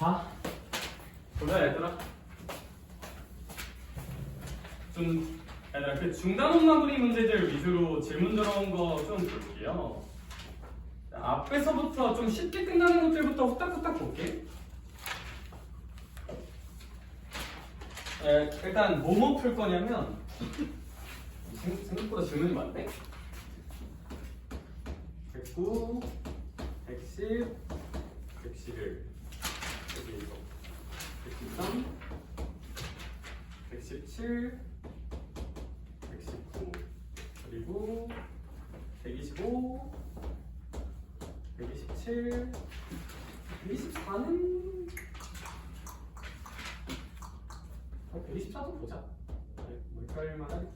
자, 보자 얘들아. 얘들아 그 중단원마무리 문제들 위주로 질문 들어온 거 좀 볼게요. 자, 앞에서부터 좀 쉽게 끝나는 것들부터 후딱후딱 볼게. 일단 뭐뭐 풀 거냐면 생각보다 질문이 많네. 109, 110, 111, 113, 117, 119, 그리고 125, 127, 124는 124도 보자. 뭐 헷갈릴만 하겠다.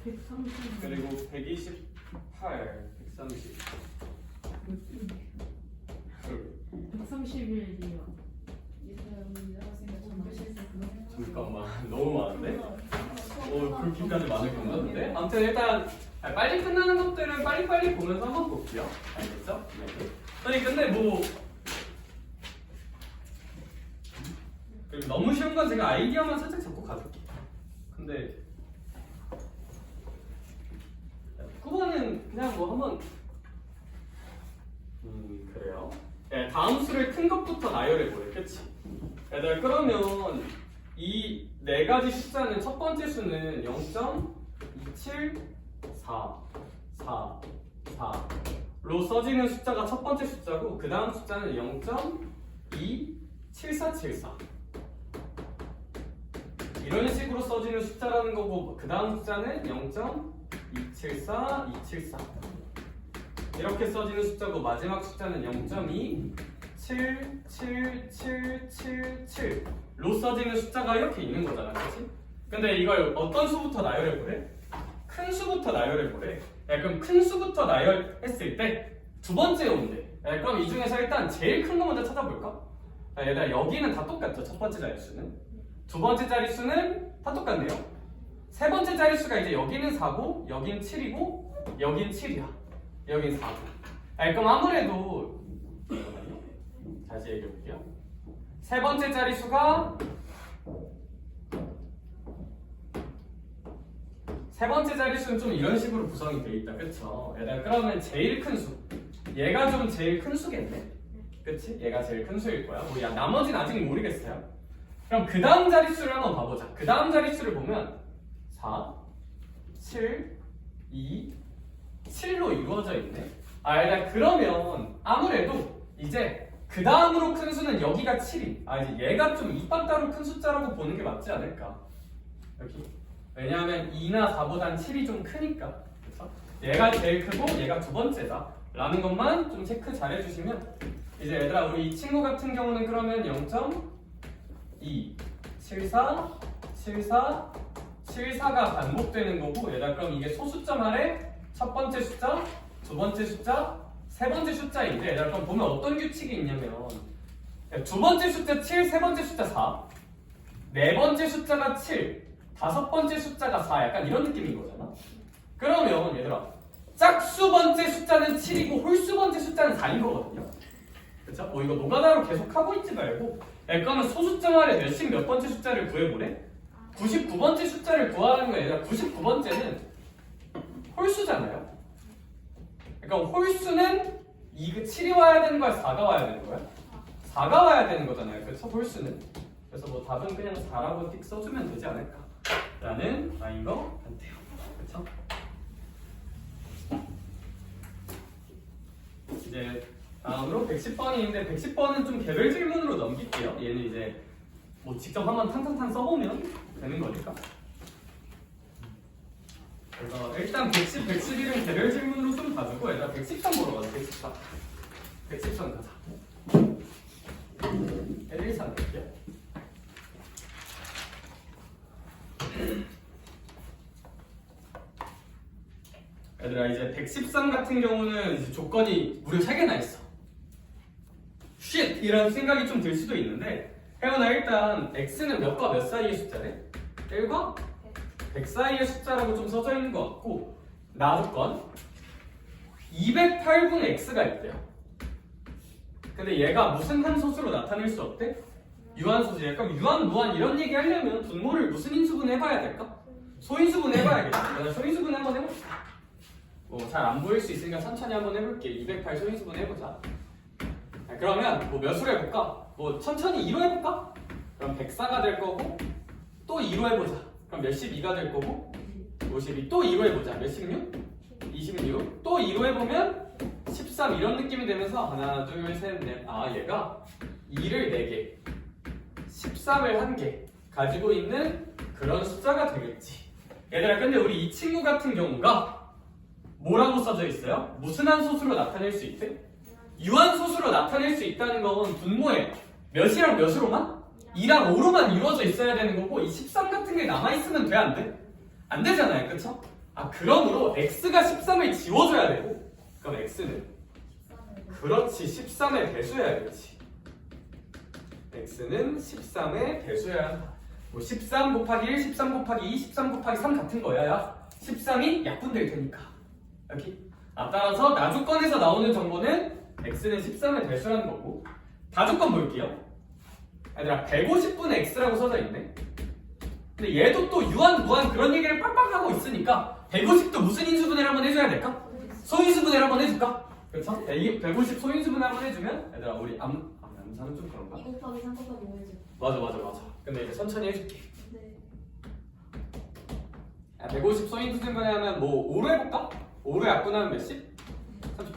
130. 그리고 128, 130. 131이요. 잠깐만, 너무 많은데? 그렇게까지 많을 건데? 아무튼 일단 빨리 끝나는 것들은 빨리빨리 보면서 한번 볼게요. 알겠죠? 네. 아니 근데 뭐 그리고 너무 쉬운 건 제가 아이디어만 살짝 잡고 가줄게요. 근데 9번은 그냥 뭐 한번 그래요. 네, 다음 수를 큰 것부터 나열해보래. 그치? 얘들아 그러면 이 네 가지 숫자는 첫 번째 수는 0.27444로 써지는 숫자가 첫 번째 숫자고 그 다음 숫자는 0.27474 이런 식으로 써지는 숫자라는 거고 그 다음 숫자는 0.274 이렇게 써지는 숫자고 마지막 숫자는 0.2777777로 써지는 숫자가 이렇게 있는 거잖아, 그렇지? 근데 이걸 어떤 수부터 나열해보래? 큰 수부터 나열해보래. 그럼 큰 수부터 나열했을 때 두 번째 온대. 그럼 이 중에서 일단 제일 큰 거 먼저 찾아볼까? 얘들아 여기는 다 똑같죠, 첫 번째 자릿수는. 두 번째 자릿수는 다 똑같네요. 세 번째 자릿수가 이제 여기는 4고 여긴 7이고 여긴 7이야. 여긴 4고. 그럼 아무래도 다시 얘기해볼게요. 세 번째 자릿수가 세 번째 자릿수는 좀 이런 식으로 구성이 돼 있다, 그쵸? 얘들아 그러면 제일 큰 수, 얘가 좀 제일 큰 수겠네, 그치? 얘가 제일 큰 수일 거야. 뭐 나머지는 아직 모르겠어요. 그럼 그 다음 자릿수를 한번 봐보자. 그 다음 자릿수를 보면 4, 7, 2, 7로 이루어져 있네. 일단 그러면 아무래도 이제 그 다음으로 큰 수는 여기가 7이. 이제 얘가 좀 이빨 따로 큰 숫자라고 보는 게 맞지 않을까? 여기. 왜냐하면 2나 4보단 7이 좀 크니까. 그래서 얘가 제일 크고 얘가 두 번째다. 라는 것만 좀 체크 잘 해주시면 이제 얘들아 우리 이 친구 같은 경우는 그러면 0.2, 74, 74, 74가 반복되는 거고 얘들아 그럼 이게 소수점 아래 첫 번째 숫자, 두 번째 숫자, 세 번째 숫자인데 얘들아 그럼 보면 어떤 규칙이 있냐면 두 번째 숫자 7, 세 번째 숫자 4, 네 번째 숫자가 7, 다섯 번째 숫자가 4 약간 이런 느낌인 거잖아. 그러면 얘들아 짝수 번째 숫자는 7이고 홀수 번째 숫자는 4인 거거든요. 그쵸? 이거 노가다로 계속 하고 있지 말고 그러면 소수점 아래 몇씩 몇 번째 숫자를 구해보래? 99번째 숫자를 구하는 거야. 얘들아 99번째는 홀수잖아요. 그러니까 홀수는 7이 와야 되는 거야? 4가 와야 되는 거야? 4가 와야 되는 거잖아요. 그래서 홀수는. 그래서 뭐 답은 그냥 4라고 띡 써주면 되지 않을까? 라는 말인 거 같아요. 그쵸? 이제 다음으로 110번이 있는데 110번은 좀 개별 질문으로 넘길게요. 얘는 이제 뭐 직접 한번 탕탕탕 써보면 되는 거니까. 그래서 일단 110, 111은 개별 질문으로 좀 봐주고 일단 113 보러 가자. 113. 113 가자. 113 볼게요. 얘들아 이제 113 같은 경우는 이제 조건이 무려 3개나 있어. 쉿! 이런 생각이 좀 들 수도 있는데 혜원아 일단 x는 몇과 몇 사이의 숫자래? 1과 100 사이의 숫자라고 좀 써져 있는 것 같고 나조건 208분의 x가 있대요. 근데 얘가 무슨 한 소수로 나타낼 수 없대? 유한소수야. 그럼 유한, 무한 이런 얘기 하려면 분모를 무슨 인수분 해봐야 될까? 소인수분 해봐야겠다. 그냥 소인수분 한번 해봅시다. 뭐 잘 안 보일 수 있으니까 천천히 한번 해볼게. 208 소인수분 해보자. 자, 그러면 뭐 몇으로 해볼까? 뭐 천천히 2로 해볼까? 그럼 104가 될 거고 또 2로 해보자. 그럼 몇십 2가 될 거고 52. 또 2로 해보자. 몇 16? 26. 또 2로 해보면 13 이런 느낌이 되면서 하나 둘 셋 넷. 아 얘가 2를 4개 13을 1개 가지고 있는 그런 숫자가 되겠지. 얘들아 근데 우리 이 친구 같은 경우가 뭐라고 써져 있어요? 무슨 한 소수로 나타낼 수 있대? 유한 소수로 나타낼 수 있다는 건 분모에 몇이랑 몇으로만? 2랑 5로만 이루어져 있어야 되는 거고 이 13 같은 게 남아있으면 돼? 안 돼? 안 되잖아요 그쵸? 아 그러므로 x가 13을 지워줘야 되고 그럼 x는 그렇지 13의 배수여야겠지. x는 13의 배수여야 한다. 뭐 13 곱하기 1, 13 곱하기 2, 13 곱하기 3 같은 거야. 야 13이 약분될 테니까 여기. 따라서 나조건에서 나오는 정보는 x는 13의 배수라는 거고 다조건 볼게요. 얘들아 150분의 x라고 써져 있네. 근데 얘도 또 유한, 무한 그런 얘기를 빡빡 하고 있으니까 150도 무슨 인수분해를 한번 해줘야 될까? 소인수분해를 한번 해줄까? 그렇죠? 150 소인수분해 한번 해주면 얘들아 우리 암산은 좀 그런가? 2 곱하기 3 곱하기 5 해줘. 맞아. 근데 이제 천천히 해줄게. 네. 150 소인수분해 하면 뭐 5로 해볼까? 5로 약분하면 몇십?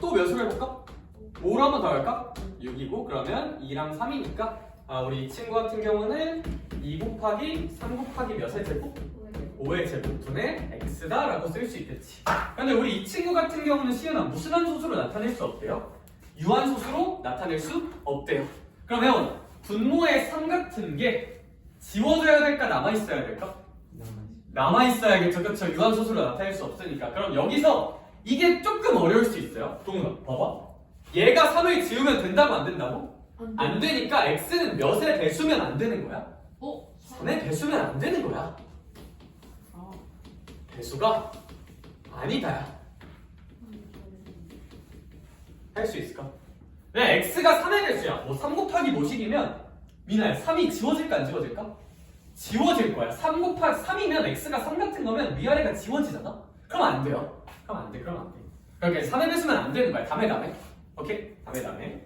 또 몇으로 해볼까? 5로 한번 더 할까? 6이고 그러면 2랑 3이니까 우리 이 친구 같은 경우는 2 곱하기 3 곱하기 몇의 제곱? 5의 제곱분의 x다 라고 쓸 수 있겠지. 근데 우리 이 친구 같은 경우는 시은아 무슨 한 소수로 나타낼 수 없대요? 유한 소수로 나타낼 수 없대요. 그러면 분모의 3 같은 게 지워져야 될까 남아있어야 될까? 남아있어야겠죠. 그쵸? 유한 소수로 나타낼 수 없으니까. 그럼 여기서 이게 조금 어려울 수 있어요. 동훈아 봐봐. 얘가 3을 지우면 된다고 안 된다고? 안 되니까 x는 몇의 배수면 안 되는 거야? 3의 배수면 안 되는 거야. 배수가 아니다. 할 수 있을까? 왜 x가 3의 배수야. 뭐 3 곱하기 뭐식이면 미나야 3이 지워질까 안 지워질까? 지워질 거야. 3 곱하기 3이면 x가 3 같은 거면 위아래가 지워지잖아? 그럼 안 돼요. 그럼 안 돼. 그러니까 3의 배수면 안 되는 거야. 다음에. 오케이? 다음에.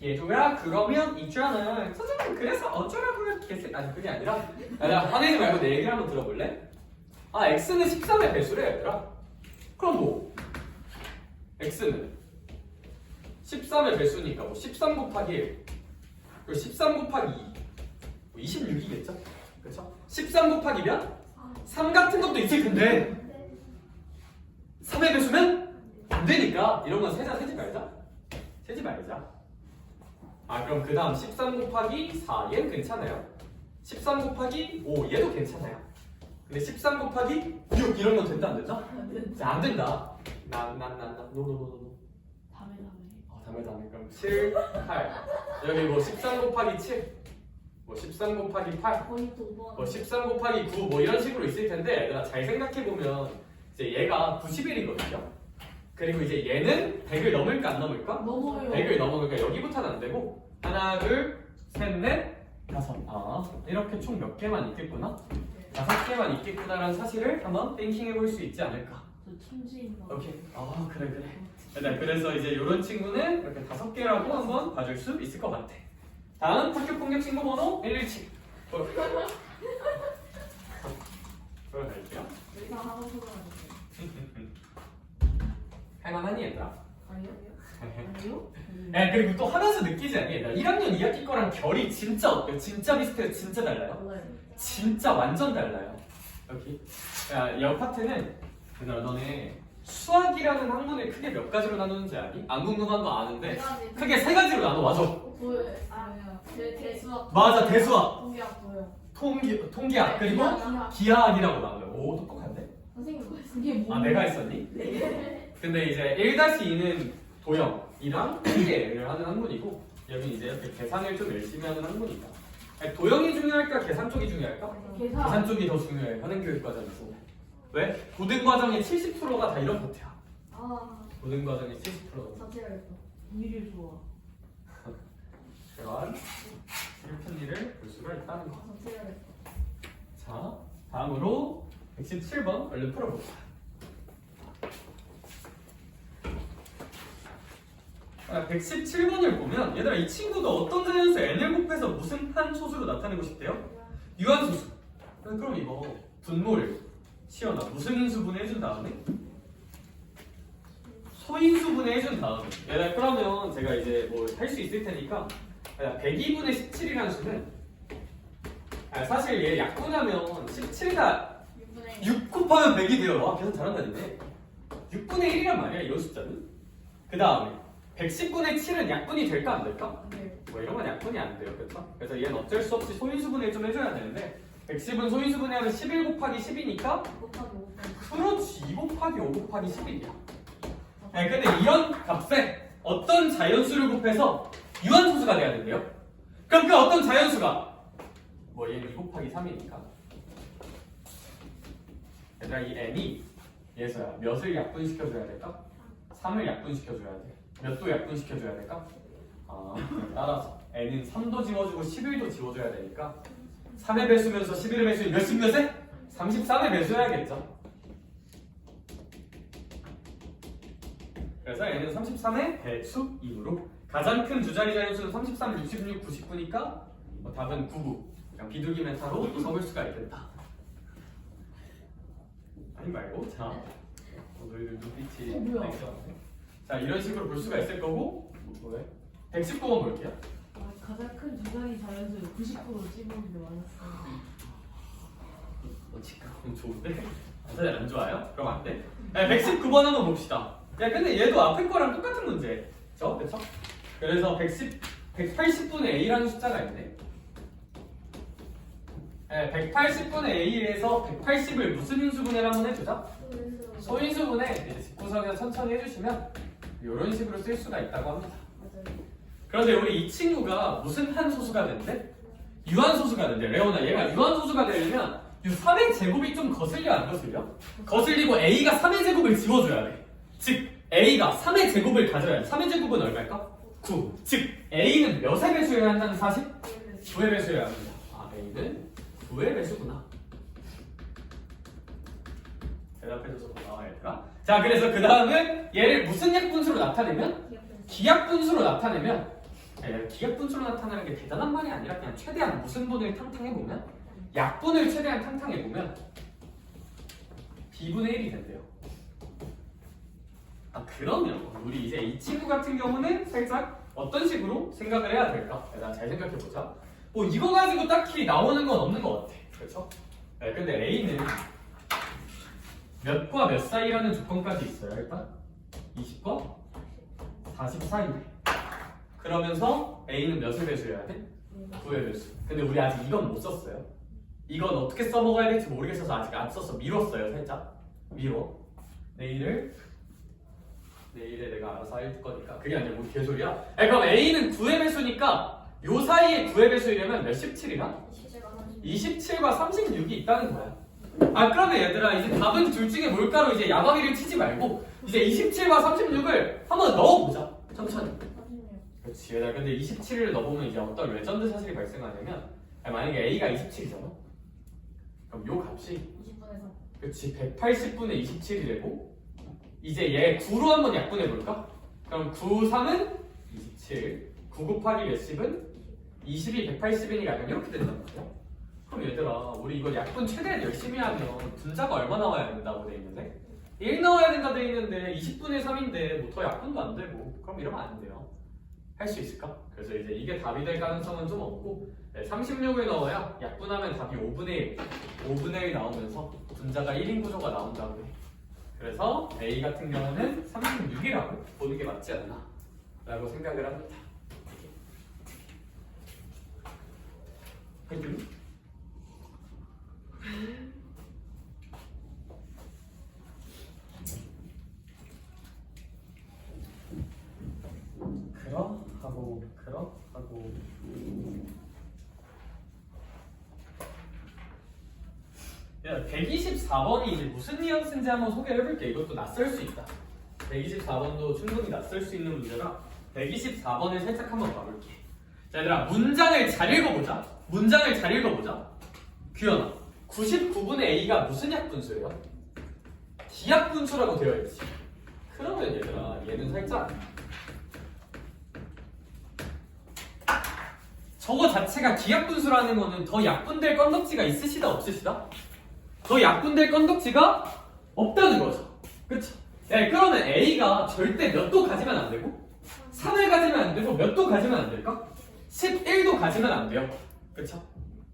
얘들아 그러면 있잖아. 선생님 그래서 어쩌라고요? 아니 그게 아니라 야, 화내지 말고 내 얘기를 한번 들어볼래? x는 13의 배수래 얘들아. 그럼 뭐 x는 13의 배수니까 뭐 13 곱하기 1 그리고 13 곱하기 2 뭐 26이겠죠? 그쵸? 13 곱하기면 3 같은 것도 있을 텐데 3의 배수면 안 되니까 이런 건 세지 말자. 그럼 그 다음 13 곱하기 4 얘는 괜찮아요. 13 곱하기 5 얘도 괜찮아요. 근데 13 곱하기 6 이런 건 된다 안 된다? 안 된다. 노. 다음에 그럼 7, 8 여기 뭐 13 곱하기 7 뭐 13 곱하기 8 뭐 13 곱하기 9 뭐 이런 식으로 있을 텐데 얘들아 잘 생각해보면 이제 얘가 91이거든요. 그리고 이제 얘는 100을 넘을까 안 넘을까? 넘어요. 100을 넘으니까 여기부터는 안 되고 하나 둘 셋 넷 다섯 이렇게 총 몇 개만 있겠구나? 5개만 있겠구나라는 사실을 한번 띵킹 해볼 수 있지 않을까? 오케이. 그래. 그래서 이제 이런 친구는 이렇게 5개라고 한번 봐줄 수 있을 것 같아. 다음 학교 폭력 친구 번호 117. 들어갈게요. 할만하니 얘들아? 아니요? 그리고 또 하면서 느끼지 않니? 얘들아 1학년 2학기 거랑 결이 진짜 어때요? 진짜 비슷해요? 진짜 달라요? 진짜 완전 달라요. 여기 이 파트는 얘들아 너네 수학이라는 학문을 크게 몇 가지로 나누는지 아니? 안 궁금한 거 아는데 크게 3가지로 나눠. 맞아. 대수학. 맞아 대수학. 통계학 보여. 통계학 그리고 기하학이라고 나눠요. 오 똑똑한데? 선생님 그게 뭐? 내가 했었니? 근데 이제 1-2는 도형이랑 통계를 하는 학문이고 여기 이제 이렇게 계산을 좀 열심히 하는 학문이다. 도형이 중요할까? 계산 쪽이 중요할까? 계산 쪽이 더 중요해. 현행교육과정에서. 왜? 고등과정의 70%가 다 이런 파트야. 고등과정의 70%가. 자체를 일이 좋아. 다음으로 117번 얼른 풀어봅시다. 117번을 보면 얘들아 이 친구도 어떤 자연수 n을 곱해서 무슨 한 소수로 나타내고 싶대요? 유한소수. 그럼 이거 분모를 시연아 무슨 인수분해 해준 다음에 소인수분해 해준 다음에 얘들아 그러면 제가 이제 뭐 할 수 있을 테니까 102분의 17이라는 수는 사실 얘 약분하면 17가 6 곱하면 100이 돼요. 와 계산 잘한다 니네. 6분의 1이란 말이야 이런 숫자는. 그 다음에 110분의 7은 약분이 될까 안 될까? 네. 뭐 이런 건 약분이 안 돼요. 그렇죠? 그래서 얘는 어쩔 수 없이 소인수분해 좀 해줘야 되는데 110은 소인수분해하면 11 곱하기 10이니까 곱하기 5. 그렇지 2 곱하기 5 곱하기 11이야. 네, 근데 이런 값에 어떤 자연수를 곱해서 유한소수가 돼야 된대요. 그럼 그 어떤 자연수가 뭐 얘는 2 곱하기 3이니까 얘들아 이 n이 얘서야 몇을 약분시켜줘야 될까? 3을 약분시켜줘야 돼. 몇 도 약분시켜줘야 될까? 따라서 n은 3도 지워주고 11도 지워줘야 되니까 3의 배수면서 11의 배수는 몇십 몇에? 33의 배수해야겠죠. 그래서 n은 33의 배수이므로 가장 큰 두 자리 자연수는 33, 66, 99니까 답은 99. 그냥 비둘기 메타로 적을 수가 있겠다. 아니 말고 자 너희들 눈빛이 뭐야? 땡겨왔네. 자 이런 식으로 볼 수가 있을 거고 왜? 119번 볼게요. 가장 큰 두 자리 자연수 90% 찝었는데 맞았어요. 그럼 좋은데? 사실 안 좋아요? 그럼 안 돼? 119번 한번 봅시다. 야 근데 얘도 앞에 거랑 똑같은 문제죠? 그쵸? 그래서 180분의 a라는 숫자가 있네. 180분의 a에서 180을 무슨 인수분해를 한번 해주자? 소인수분해. 이제 집구석에서 천천히 해주시면 이런 식으로 쓸 수가 있다고 합니다. 맞아요. 그런데 우리 이 친구가 무슨 한 소수가 된대? 유한소수가 된대. 레오나 얘가 유한소수가 되려면 이 3의 제곱이 좀 거슬려 안 거슬려? 거슬리고 a가 3의 제곱을 지워줘야 돼. 즉 a가 3의 제곱을 가져야 돼. 3의 제곱은 얼마일까? 9. 즉 a는 몇의 배수여야 한다는 사실? 9의 배수여야 합니다. a는 9의 배수구나. 대답해줘서 고마워 얘들아. 자 그래서 그 다음은 얘를 무슨 약분수로 나타내면? 기약분수로 나타내면 기약분수로 나타내는 게 대단한 말이 아니라 그냥 최대한 무슨 분을 탕탕해보면 약분을 최대한 탕탕해보면 b분의 1이 된대요. 그러면 우리 이제 이 친구 같은 경우는 살짝 어떤 식으로 생각을 해야 될까? 일단 잘 생각해보자. 뭐 이거 가지고 딱히 나오는 건 없는 것 같아. 그렇죠? 근데 A는 몇과 몇 사이라는 조건까지 있어요. 일단 20과 44인데 그러면서 A는 몇을 배수해야 돼? 9의 배수. 근데 우리 아직 이건 못 썼어요. 이건 어떻게 써먹어야 될지 모르겠어서 아직 안 썼어. 미뤘어요. 살짝 미뤄. 내일에 내가 알아서 할 거니까 그게 아니라 뭐 개소리야? 그럼 A는 9의 배수니까 요 사이에 9의 배수이려면 몇 17이나? 27과 36이 있다는 거야. 그러면 얘들아 이제 답은 둘 중에 뭘까로 이제 야바비를 치지 말고 이제 27과 36을 한번 넣어보자. 천천히. 그렇지. 얘들아 근데 27을 넣어보면 이제 어떤 레전드 사실이 발생하냐면 만약에 A가 27이잖아. 그럼 요 값이 20분에서 그렇지 180분의 27이 되고 이제 얘 9로 한번 약분해볼까? 그럼 9, 3은 27 9 곱하기 몇십은 20이 180이니까 약간 이렇게 된단 말이야. 그럼 얘들아 우리 이거 약분 최대한 열심히 하면 분자가 얼마 나와야 된다고 돼 있는데 1 나와야 된다 돼 있는데 20분의 3인데 뭐 더 약분도 안 되고 그럼 이러면 안 돼요. 할 수 있을까? 그래서 이제 이게 답이 될 가능성은 좀 없고 36을 넣어야 약분하면 답이 5분의 1 5분의 1 나오면서 분자가 1인 구조가 나온다고 해. 그래서 A 같은 경우는 36이라고 보는 게 맞지 않나 라고 생각을 합니다. 해준? 그러하고 야, 124번이 이제 무슨 뉘앙스인지 한번 소개를 해볼게. 이것도 낯설 수 있다. 124번도 충분히 낯설 수 있는 문제라 124번을 살짝 한번 봐볼게. 자 얘들아 문장을 잘 읽어보자. 규현아 99분의 a가 무슨 약분수예요? 기약분수라고 되어 있지. 그러면 얘들아 얘는 살짝 저거 자체가 기약분수라는 거는 더 약분될 건덕지가 있으시다 없으시다? 더 약분될 건덕지가 없다는 거죠. 그쵸? 야, 그러면 A가 절대 몇 도 가지면 안 되고 3을 가지면 안 되고 몇 도 가지면 안 될까? 11도 가지면 안 돼요. 그쵸?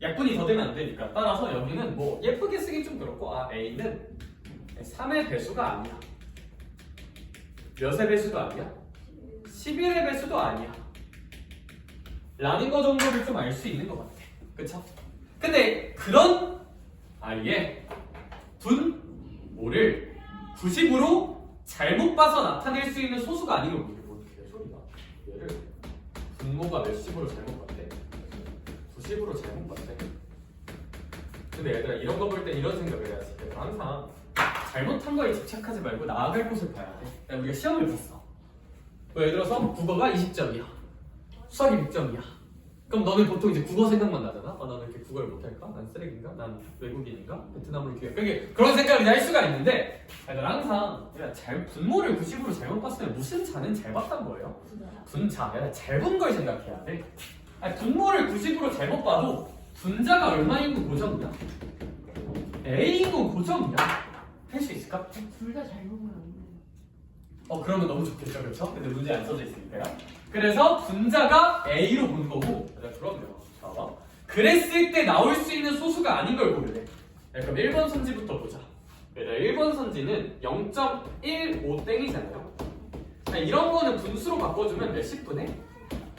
약분이 더 되면 안 되니까. 따라서 여기는 뭐 예쁘게 쓰기 좀 그렇고 A는 3의 배수가 아니야. 몇의 배수도 아니야? 11의 배수도 아니야. 라는 거 정도를 좀 알 수 있는 것 같아. 그쵸? 근데 그런 아이의 분모를 90으로 잘못 봐서 나타낼 수 있는 소수가 아니면 이게 뭔 개소리야. 얘를 분모가 몇십으로 잘못 봤대? 90으로 잘못 봤대. 근데 얘들아 이런 거 볼 땐 이런 생각을 해야지. 항상 잘못한 거에 집착하지 말고 나아갈 곳을 봐야 돼. 우리가 시험을 봤어. 예를 들어서 국어가 20점이야. 수학이 100점이야. 그럼 너는 보통 이제 국어 생각만 나잖아. 나는 이렇게 국어를 못할까? 난 쓰레기인가? 난 외국인인가? 베트남으로 귀해. 그런 생각이 날 수가 있는데, 얘들 항상 잘 분모를 90으로 잘못 봤으면 무슨 자는 잘 봤단 거예요? 분자. 얘들 잘 본 걸 생각해야 돼. 아니, 분모를 90으로 잘못 봐도 분자가 얼마인 건 고정이야? A인 건 고정이야? 할 수 있을까? 둘 다 잘못 보면 그러면 너무 좋겠죠, 그렇죠? 근데 문제 안 써져 있으니까요. 그래서 분자가 A로 본 거고, 그럼요. 봐봐. 그랬을 때 나올 수 있는 소수가 아닌 걸 고르래. 그럼 1번 선지부터 보자. 1번 선지는 0.15땡이잖아요. 이런 거는 분수로 바꿔주면 몇십 분에?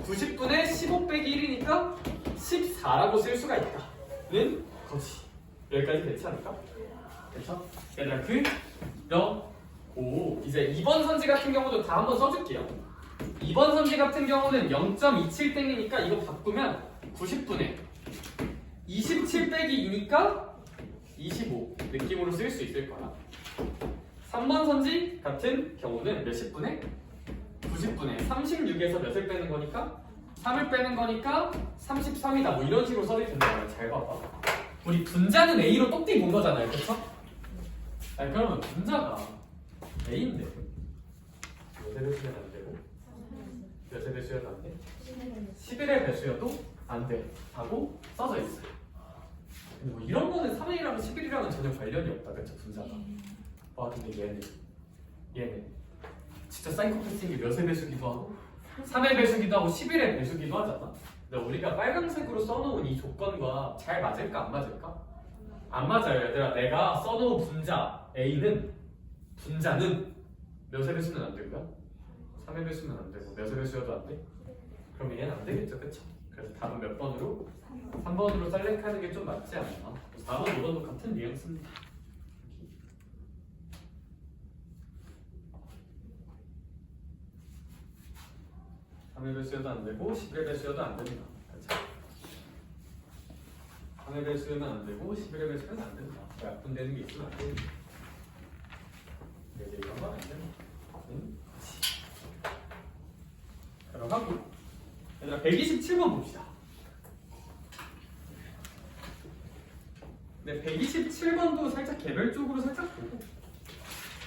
90분의 15 빼기 1이니까 14라고 쓸 수가 있다는 거지. 여기까지 괜찮을까? 그렇죠? 얘들아 그러고 이제 2번 선지 같은 경우도 다 한번 써줄게요. 2번 선지 같은 경우는 0.27땡이니까 이거 바꾸면 90분의 27 빼기 2니까 25 느낌으로 쓸 수 있을 거야. 3번 선지 같은 경우는 몇십 분에? 90분에 36에서 몇을 빼는 거니까 3을 빼는 거니까 33이다 뭐 이런 식으로 써질 텐데 잘 봐봐. 우리 분자는 A로 똑띠 본 거잖아요, 그렇죠? 그러면 분자가 A인데 몇의 배수여도 안 되고 몇의 배수여도 안 돼? 11의 배수여도 안 돼 하고 써져 있어요. 근데 뭐 이런 거는 3A랑 11이랑은 전혀 관련이 없다, 그렇죠? 분자가. 근데 얘는 진짜 사이코패스인 게 몇의 배수기도 하고 3의 배수기도 하고 11의 배수기도 하잖아. 근데 우리가 빨간색으로 써놓은 이 조건과 잘 맞을까 안 맞을까? 안 맞아요, 얘들아. 내가 써놓은 분자는 몇의 배수는 안 되고요. 3의 배수는 안 되고 몇의 배수여도 안 돼? 그러면 얘는 안 되겠죠, 그쵸? 그래서 답은 몇 번으로? 3번으로 셀렉하는 게 좀 맞지 않나? 4번, 5번도 같은 뉘앙스입니다. 3의 배수여도 안 되고 11의 배수여도 안 됩니다. 그렇죠? 3의 배수여는 안 되고 11의 배수여는 안 됩니다. 약분되는 게 있으면 안 됩니다. 이제 이런 건안 됩니다. 들어가고 얘들아 127번 봅시다. 네, 127번도 살짝 개별적으로 살짝 보고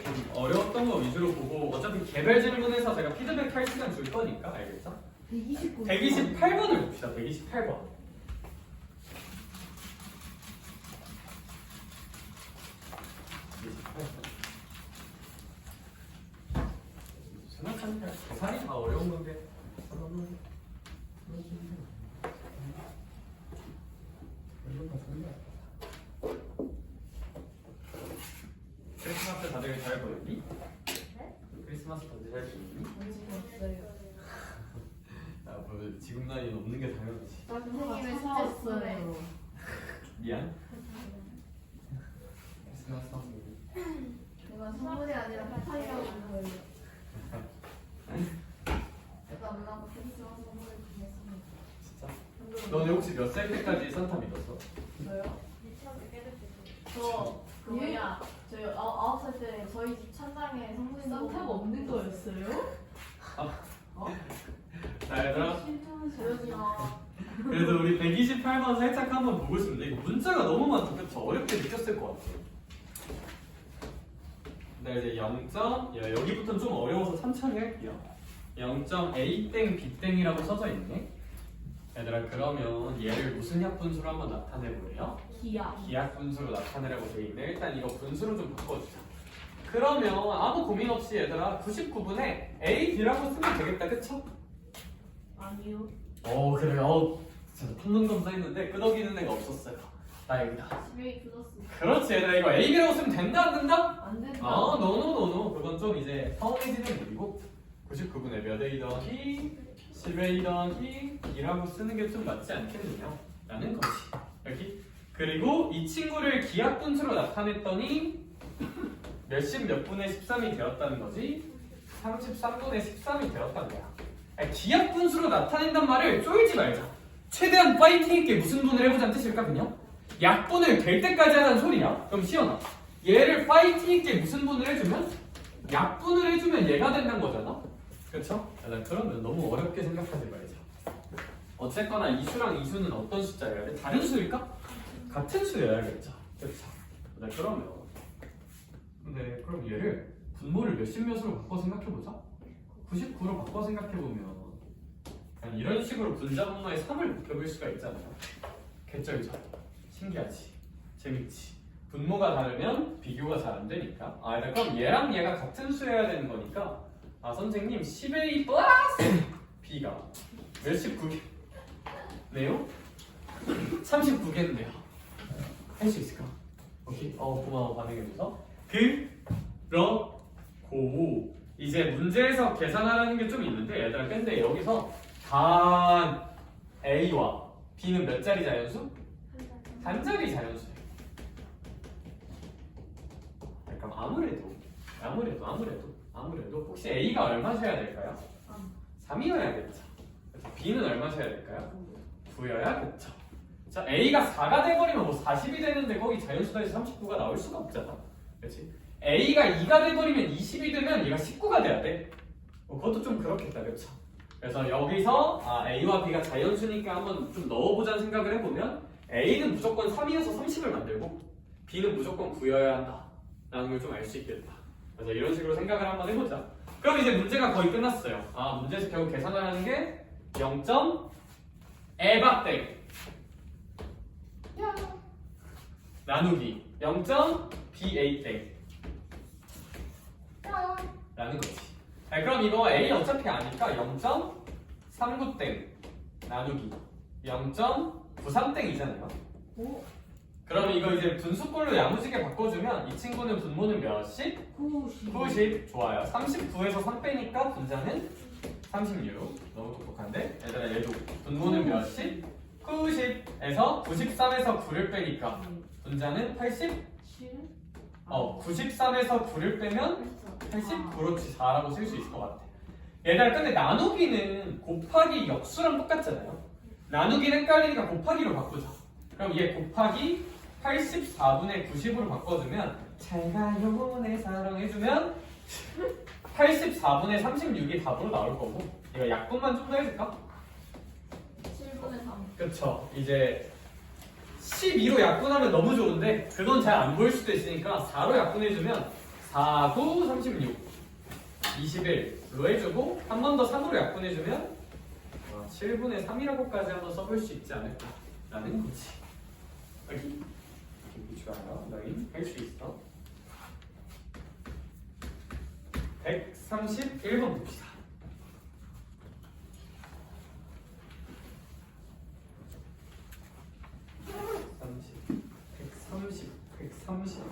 좀 어려웠던 거 위주로 보고 어차피 개별 질문에서 제가 피드백 할 시간 줄 거니까 알겠죠? 128번을 봅시다. 128번. 생각하니까 계산이 다 어려운 건데 크리스마스 다들 잘 보냈니? 네? 크리스마스 다들 잘 보냈니? 없어요. 뭐 지금 나이는 없는 게 당연하지. 선생님이 사왔어요. 미안. 크리스마스 선물이. 내가 선물이 아니라 파파이라고 부른 거예요. 내가 엄마가 크리스마스 선물을 보냈습니다. 진짜? 너네 혹시 몇 살 때까지 산타 믿었어? 저요? 저 뭐야? 저희 9살 때 저희 집 찬장에 성물이 산타가 없는 거였어요? 자, 얘들아. 조용히요. 그래도 우리 128번 살짝 한번 보고 싶은데 이거 문자가 너무 많다. 그쵸? 어렵게 느꼈을 것 같아요. 근데 이제 0점, 여기부터는 좀 어려워서 천천히 할게요. 0.a 땡 b 땡이라고 써져 있네. 얘들아 그러면 얘를 무슨 약분수로 한번 나타내 볼래요? 기하 분수로 나타내라고 돼 있네. 일단 이거 분수로 좀 바꿔주자. 그러면 아무 고민 없이 얘들아 99분에 a, b라고 쓰면 되겠다. 그쵸? 아니요. 그래요. 진짜 탐문검 써있는데 끄덕이는 애가 없었어요. 다행이다. 집에 플러스. 그렇지 얘들아 이거 a, b라고 쓰면 된다 안 된다? 안 된다. 노노노노 그건 좀 이제 성해지는 일이고 99분에 몇 a 더하기 10a 더하기 2라고 쓰는 게 좀 맞지 않겠느냐 라는 거지. 여기 그리고 이 친구를 기하분수로 나타냈더니 몇십 몇 분의 13이 되었다는 거지. 33분의 13이 되었다는 거야. 아니, 기하분수로 나타낸단 말을 쫄지 말자. 최대한 파이팅 있게 무슨 분을 해보자는 뜻일까 그냥? 약분을 될 때까지 하는 소리야. 그럼 시연아 얘를 파이팅 있게 무슨 분을 해주면? 약분을 해주면 얘가 된다는 거잖아. 그쵸? 그러면 너무 어렵게 생각하지 말자. 어쨌거나 이수랑 이수는 어떤 숫자여야 돼? 다른 수일까? 같은 수여야겠죠. 그쵸? 그러면 그럼 얘를 분모를 몇십 몇으로 바꿔 생각해보자. 99로 바꿔 생각해보면 이런 식으로 분자분모에 3을 곱해볼 수가 있잖아요. 개쩔죠? 신기하지? 재밌지? 분모가 다르면 비교가 잘 안 되니까. 그럼 얘랑 얘가 같은 수여야 되는 거니까 선생님 10a 플러스 b가 몇십 9네요? 39개인데요. 할 수 있을까? 오케이. 고마워 반응해줘서. 그렇고 이제 문제에서 계산하라는 게 좀 있는데 얘들아 근데 여기서 단 a와 b는 몇 자리 자연수? 단자리 자연수예요. 그럼 아무래도 혹시 a가 얼마셔야 될까요? 3이어야겠죠. b는 얼마셔야 될까요? 9여야겠죠. 자, a가 4가 돼버리면 뭐 40이 되는데 거기 자연수다에서 39가 나올 수가 없잖아. 그렇지? a가 2가 돼버리면 20이 되면 얘가 19가 돼야 돼. 그것도 좀 그렇겠다. 그렇죠? 그래서 여기서 a와 b가 자연수니까 한번 좀 넣어보자는 생각을 해보면 a는 무조건 3이어서 30을 만들고 b는 무조건 9여야 한다 라는 걸 좀 알 수 있겠다. 그래서 이런 식으로 생각을 한번 해보자. 그럼 이제 문제가 거의 끝났어요. 문제에서 결국 계산을 하는 게 0.에바땡 나누기 0.ba땡 라는 거지. 그럼 이거 a 어차피 아니까 0.39땡 나누기 0.93땡이잖아요. 그럼 이거 이제 분수꼴로 야무지게 바꿔주면 이 친구는 분모는 몇십? 90. 좋아요. 39에서 3 빼니까 분자는 36. 너무 똑똑한데? 얘들아 얘도 분모는 몇십? 90에서 93에서 9를 빼니까 분자는 80? 93에서 9를 빼면 80? 그렇지 4라고 쓸 수 있을 것 같아. 얘들아 근데 나누기는 곱하기 역수랑 똑같잖아요. 나누기는 헷갈리니까 곱하기로 바꾸자. 그럼 얘 곱하기 84분의 90으로 바꿔주면 잘 가요 내 사랑 해주면 84분의 36이 답으로 나올 거고 이거 약분만 좀 더 해줄까? 7분의 3. 그쵸. 이제 12로 약분하면 너무 좋은데 그건 잘 안 보일 수도 있으니까 4로 약분해주면 4, 9, 36 21로 해주고 한 번 더 3으로 약분해주면 7분의 3이라고까지 한번 써볼 수 있지 않을까 라는 거지. 여기 좋아요. 너희 할 수 있어. 131번 봅시다. 130.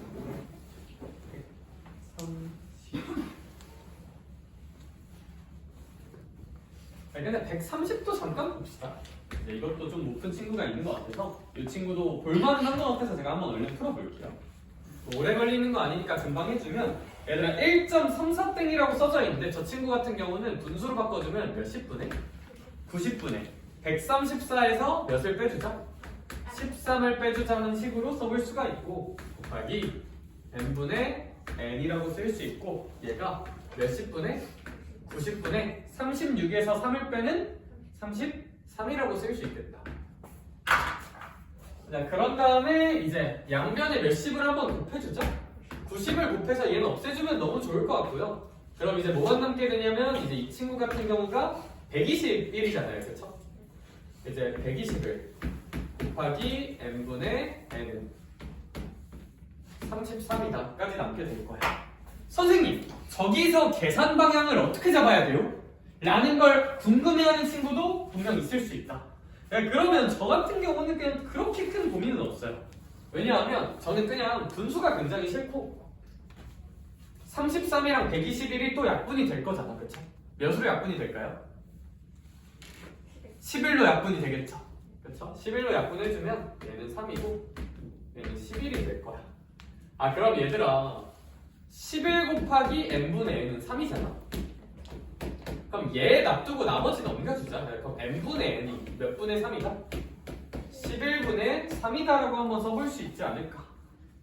근데 130도 잠깐 봅시다. 이것도 좀 높은 친구가 있는 것 같아서 이 친구도 볼만은 한 것 같아서 제가 한번 얼른 풀어볼게요. 오래 걸리는 거 아니니까 금방 해주면 얘들아 1.34땡이라고 써져 있는데 저 친구 같은 경우는 분수로 바꿔주면 몇십 분에? 90분에 134에서 몇을 빼주자? 13을 빼주자는 식으로 써볼 수가 있고 곱하기 n분의 n이라고 쓸 수 있고 얘가 몇십 분에? 90분에 36에서 3을 빼는 33이라고 쓸 수 있겠다. 자, 그런 다음에 이제 양변에 몇십을 한번 곱해주죠. 90을 곱해서 얘는 없애주면 너무 좋을 것 같고요. 그럼 이제 뭐가 남게 되냐면 이제 이 친구 같은 경우가 121이잖아요, 그렇죠? 이제 120을 곱하기 n분의 n은 33이다까지 남게 될 거예요. 선생님, 저기서 계산 방향을 어떻게 잡아야 돼요? 라는 걸 궁금해하는 친구도 분명 있을 수 있다. 그러면 저 같은 경우는 그냥 그렇게 큰 고민은 없어요. 왜냐하면 저는 그냥 분수가 굉장히 싫고 33이랑 121이 또 약분이 될 거잖아, 그쵸? 몇으로 약분이 될까요? 11로 약분이 되겠죠, 그쵸? 11로 약분해주면 얘는 3이고 얘는 11이 될 거야. 아, 그럼 얘들아 11 곱하기 n분의 n은 3이잖아. 그럼 얘 놔두고 나머지 넘겨주자. 그럼 n분의 n이 몇 분의 3이다? 11분의 3이다라고 한번 써볼 수 있지 않을까?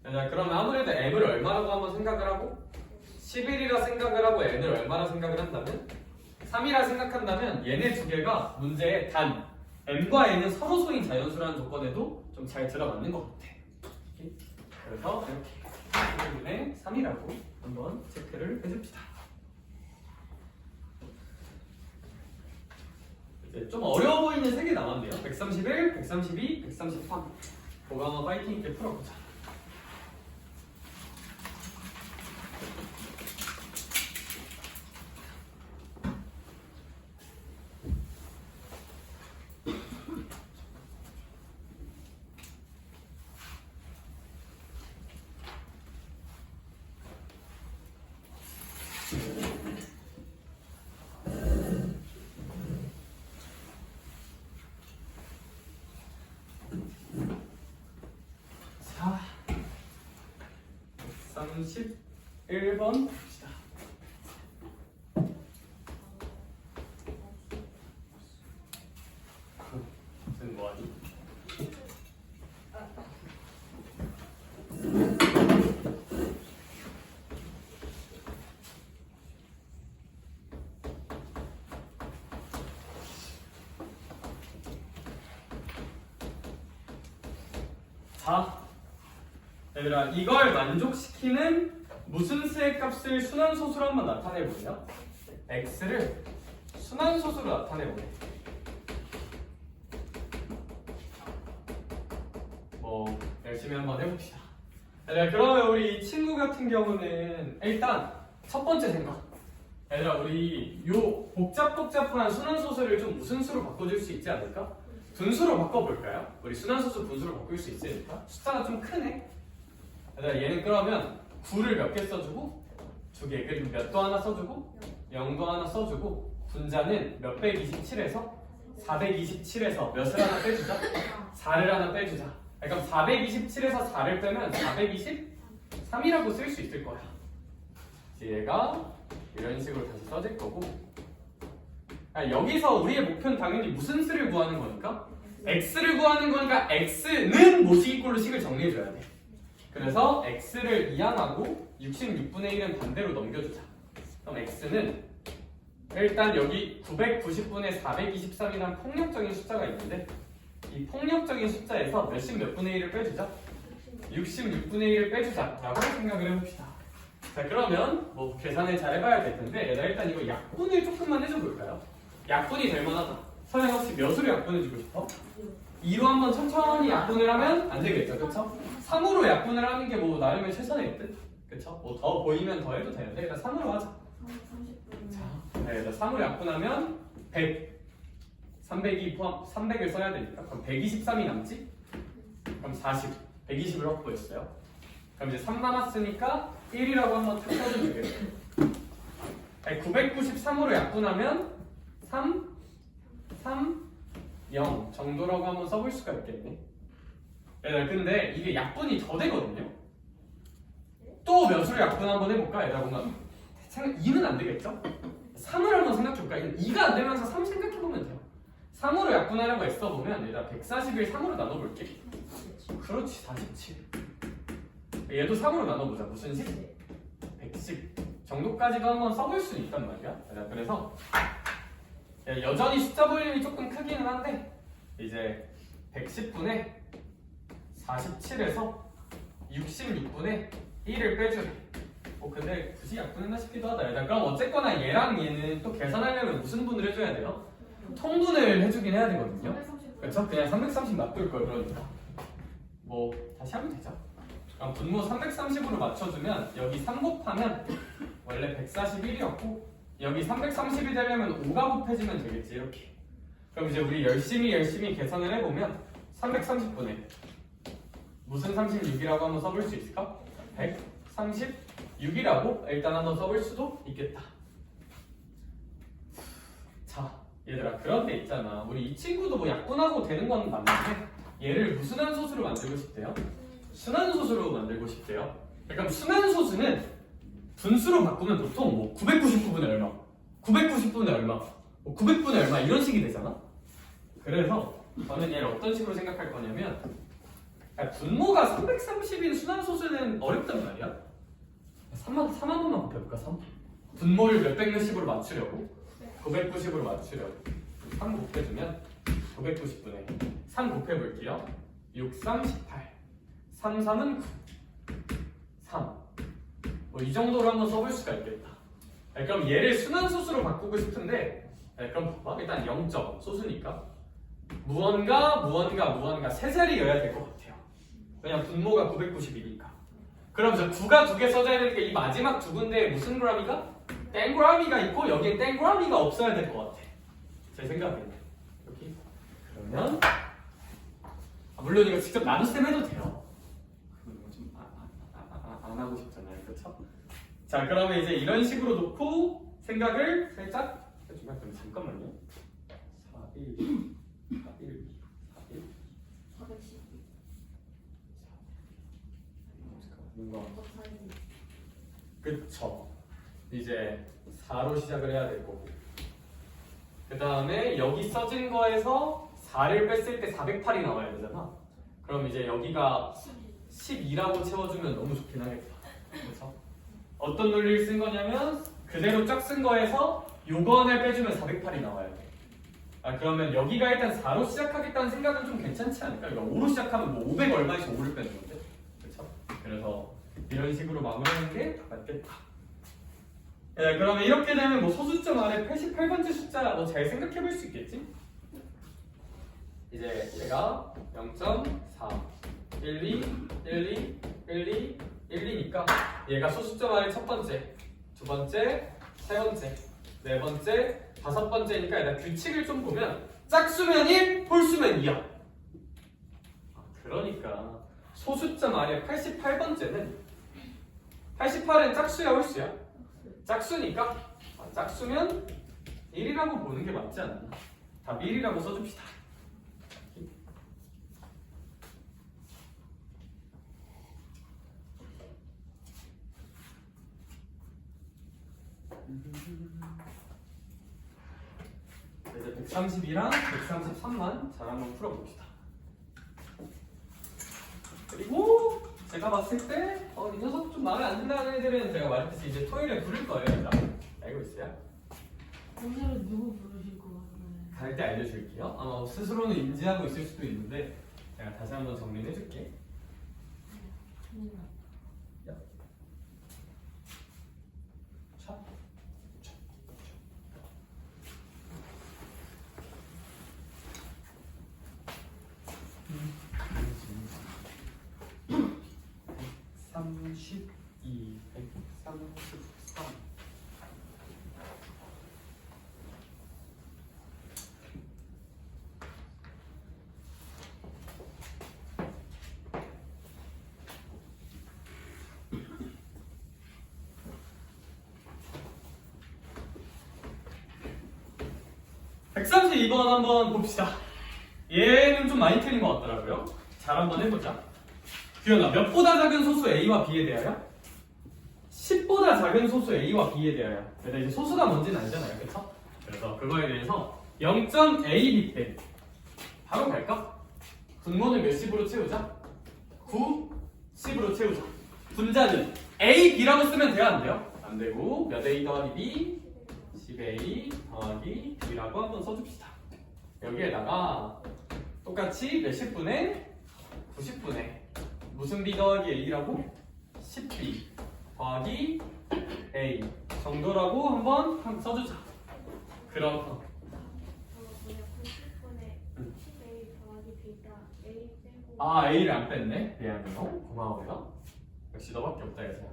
자, 그러면 아무래도 m을 얼마라고 한번 생각을 하고 11이라 생각을 하고 n을 얼마라 생각을 한다면 3이라 생각한다면 얘네 두 개가 문제에 단 m과 n은 서로 소인 자연수라는 조건에도 좀 잘 들어맞는 것 같아. 그래서 이렇게 11분의 3이라고 한번 체크를 해줍시다. 이제 좀 어려워 보이는 3개 남았네요. 131, 132, 133. 그거 한번 파이팅 있게 풀어보자. 자, 131번 봅시다. 무슨 뭐하니? 자, 얘들아, 이걸 만족시키는 무슨 수의 값을 순환소수로 한번 나타내볼게요. x를 순환소수로 나타내보게. 뭐 열심히 한번 해봅시다. 얘들아, 그러면 우리 이 친구 같은 경우는 일단 첫 번째 생각. 얘들아, 우리 요 복잡한 순환소수를 좀 무슨 수로 바꿔줄 수 있지 않을까? 분수로 바꿔볼까요? 우리 순환소수 분수로 바꿀 수 있으니까. 숫자가 좀 크네. 얘는 그러면 9를 몇 개 써주고 2개, 그리고 몇도 하나 써주고 0도 하나 써주고 분자는 몇백 27에서 427에서 몇을 하나 빼주자? 4를 하나 빼주자. 그럼 427에서 4를 빼면 423이라고 쓸 수 있을 거야. 이제 얘가 이런 식으로 다시 써질 거고, 여기서 우리의 목표는 당연히 무슨 수를 구하는 거니까? x를 구하는 거니까 x는 모시기꼴로 식을 정리해줘야 돼. 그래서 x를 이항하고 66분의 1은 반대로 넘겨주자. 그럼 x는 일단 여기 990분의 423이라는 폭력적인 숫자가 있는데 이 폭력적인 숫자에서 몇십 몇 분의 1을 빼주자? 66분의 1을 빼주자 라고 생각을 해봅시다. 자, 그러면 뭐 계산을 잘 해봐야 될 텐데 일단 이거 약분을 조금만 해줘 볼까요? 약분이 될 만하다. 선생님 혹시 몇으로 약분해주고 싶어? 2로 한번 천천히 약분을 하면 안 되겠죠, 그쵸? 3으로 약분을 하는 게 뭐 나름의 최선일 듯? 그쵸? 뭐 더 보이면 더 해도 되는데 일단 3으로 하자. 30분. 자, 일단 3으로 약분하면 100 300이 포함 300을 써야 되니까 그럼 123이 남지? 그럼 40 120을 확보했어요. 그럼 이제 3 남았으니까 1이라고 한번 탁 써주면 되겠죠. 993으로 약분하면 3 0 정도라고 한번 써볼 수가 있겠네. 얘들아, 근데 이게 약분이 더 되거든요. 또 몇으로 약분 한번 해볼까? 얘들아, 뭔가 2는 안 되겠죠? 3을 한번 생각해볼까? 2가 안 되면서 3 생각해보면 돼요. 3으로 약분하려고 애써보면 얘들아 141 3으로 나눠볼게. 그렇지, 47. 얘도 3으로 나눠보자. 무슨 식? 110 정도까지도 한번 써볼 수는 있단 말이야. 얘들아, 그래서 여전히 숫자 볼륨이 조금 크기는 한데 이제 110분의 47에서 66분의 1을 빼주래. 근데 굳이 약분했나 싶기도 하다. 일단 그럼 어쨌거나 얘랑 얘는 또 계산하려면 무슨 분을 해줘야 돼요? 통분을 해주긴 해야 되거든요. 330. 그렇죠? 그냥 330 놔둘 걸 그러니까. 뭐 다시 하면 되죠. 그럼 분모 330으로 맞춰주면 여기 3 곱하면 원래 141이었고 여기 330이 되려면 5가 곱해지면 되겠지 이렇게. 그럼 이제 우리 열심히 계산을 해보면 330분의 무슨 36이라고 한번 써볼 수 있을까? 136이라고 일단 한번 써볼 수도 있겠다. 자 얘들아 그런데 있잖아 우리 이 친구도 뭐 약분하고 되는 건 맞는데 얘를 무슨 함소수로 만들고 싶대요? 순환소수로 만들고 싶대요. 그럼 순환소수는 분수로 바꾸면 보통 뭐 999분의 얼마, 990분의 얼마, 뭐 900분의 얼마 이런 식이 되잖아. 그래서 저는 얘를 어떤 식으로 생각할 거냐면 분모가 330인 순환소수는 어렵단 말이야. 3만 번만 곱해볼까? 3? 분모를 몇백 몇십으로 맞추려고 990으로 맞추려고 3 곱해주면 990분의 3 곱해볼게요. 6, 3, 18 3, 3은 9 3 뭐 이 정도로 한번 써볼 수가 있겠다. 그럼 얘를 순환소수로 바꾸고 싶은데 그럼 봐봐 일단 0점 소수니까 무언가 세 자리여야 될 것 같아요. 왜냐면 분모가 990이니까. 그럼 저 9가 두 개 써져야 되니까 이 마지막 두 군데에 무슨 그라미가? 땡그라미가 있고 여기에 땡그라미가 없어야 될 것 같아. 제 생각에는 이렇게. 그러면 물론 이거 직접 나눗셈 해도 돼요. 좀 안 하고 싶잖아요, 그렇죠? 자, 그러면 이제 이런 식으로 놓고 생각을 살짝 해주면 잠깐만요. 4, 1, 4, 1, 4, 1. 410. 뭔가 그쵸. 이제 4로 시작을 해야 될 거고. 그 다음에 여기 써진 거에서 4를 뺐을 때 408이 나와야 되잖아. 그럼 이제 여기가 12라고 채워주면 너무 좋긴 하겠다. 그래서 어떤 논리를 쓴 거냐면 그대로 쫙 쓴 거에서 요거 하나를 빼주면 408이 나와야 돼. 그러면 여기가 일단 4로 시작하겠다는 생각은 좀 괜찮지 않을까? 그러니까 5로 시작하면 뭐 500 얼마에서 5를 빼는 건데. 그렇죠? 그래서 이런 식으로 마무리하는 게 맞겠다. 네, 그러면 이렇게 되면 뭐 소수점 아래 88번째 숫자 뭐 잘 생각해 볼 수 있겠지? 이제 얘가 0.4 1, 2, 1, 2, 1, 2, 1, 2니까 얘가 소수점 아래 첫 번째, 두 번째, 세 번째, 네 번째, 다섯 번째니까 일단 규칙을 좀 보면 짝수면 1, 홀수면 2야. 그러니까 소수점 아래 88번째는 88은 짝수야 홀수야? 짝수니까 짝수면 1이라고 보는 게 맞지 않나? 답 1이라고 써줍시다. 이제 132랑 133만 잘 한번 풀어봅시다. 그리고 제가 봤을 때 이 녀석 좀 마음에 안 든다는 애들은 제가 말했듯이 이제 토요일에 부를 거예요. 알고 있어요? 오늘은 누구 부르실 것 같나요? 갈 때 알려줄게요. 스스로는 인지하고 있을 수도 있는데 제가 다시 한번 정리를 해줄게. 야. 차. 32, 133. (132번) 한번 봅시다. 얘는 좀 많이 틀린 것 같더라고요. 잘 한번 해보자. 규현아, 몇보다 작은 소수 A와 B에 대하여? 10보다 작은 소수 A와 B에 대하여. 근데 이제 소수가 뭔지는 알잖아요, 그쵸? 그래서 그거에 대해서 0.AB 때 바로 갈까? 분모는 몇십으로 채우자? 9, 10으로 채우자. 분자는 A, B라고 쓰면 돼요, 안 돼요? 안 되고 몇 A 더하기 B? 10A 더하기 B라고 한번 써줍시다. 여기에다가 똑같이 몇십 분의 90분의 무슨 b 더하기 a라고? 10b 더하기 a 정도라고 한번 써주자. 그럼 뭐야 90분에 10A 더하기 B가 A 빼고 아 a를 안 뺐네. 미안해요. 고마워요. 역시 너밖에 없다 여자야.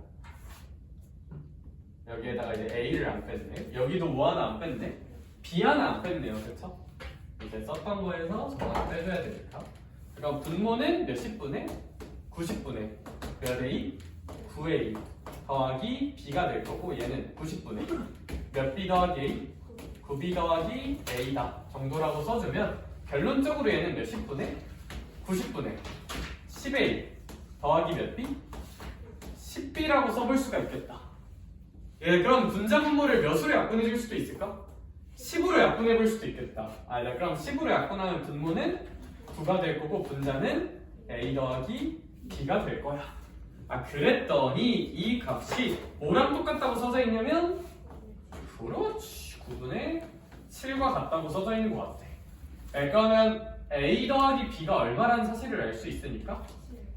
여기에다가 이제 a를 안 뺐네. 여기도 뭐 하나 안 뺐네. b 하나 안 뺐네요. 그쵸? 이제 썼던 거에서 저 하나 빼줘야 되니까. 그럼 분모는 몇십 분에? 90분에 몇 a? 9a 더하기 b가 될 거고 얘는 90분에 몇 b 더하기 a? 9b 더하기 a다 정도라고 써주면 결론적으로 얘는 몇십 분에? 90분에 10a 더하기 몇 b? 10b라고 써볼 수가 있겠다. 예, 그럼 분자 분모를 몇으로 약분해 줄 수도 있을까? 10으로 약분해 볼 수도 있겠다. 네, 그럼 10으로 약분하면 분모는 9가 될 거고 분자는 a 더하기 b가 될 거야. 그랬더니 이 값이 뭐랑 똑같다고 써져 있냐면 그렇지 9분의 7과 같다고 써져 있는 것 같아. 그러면 a 더하기 b가 얼마라는 사실을 알 수 있으니까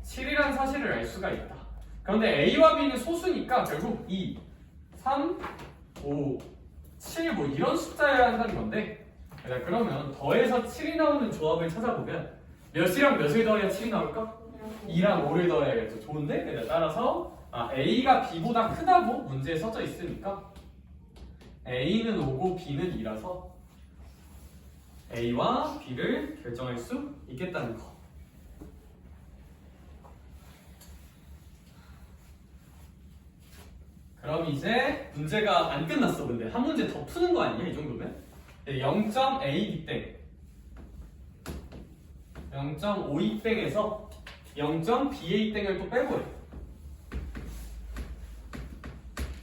7이라는 사실을 알 수가 있다. 그런데 a와 b는 소수니까 결국 2, 3, 5, 7 뭐 이런 숫자여야 한다는 건데 그러면 더해서 7이 나오는 조합을 찾아보면 몇이랑 몇을 더해야 7이 나올까? 2랑 5를 더해야겠죠. 좋은데? 따라서 a가 b보다 크다고 문제에 써져 있으니까 a는 5고 b는 2라서 a와 b를 결정할 수 있겠다는 거. 그럼 이제 문제가 안 끝났어. 근데 한 문제 더 푸는 거 아니야? 이 정도면? 0.a 땡 0.52 땡에서 0.ba 땡을 또 빼보래.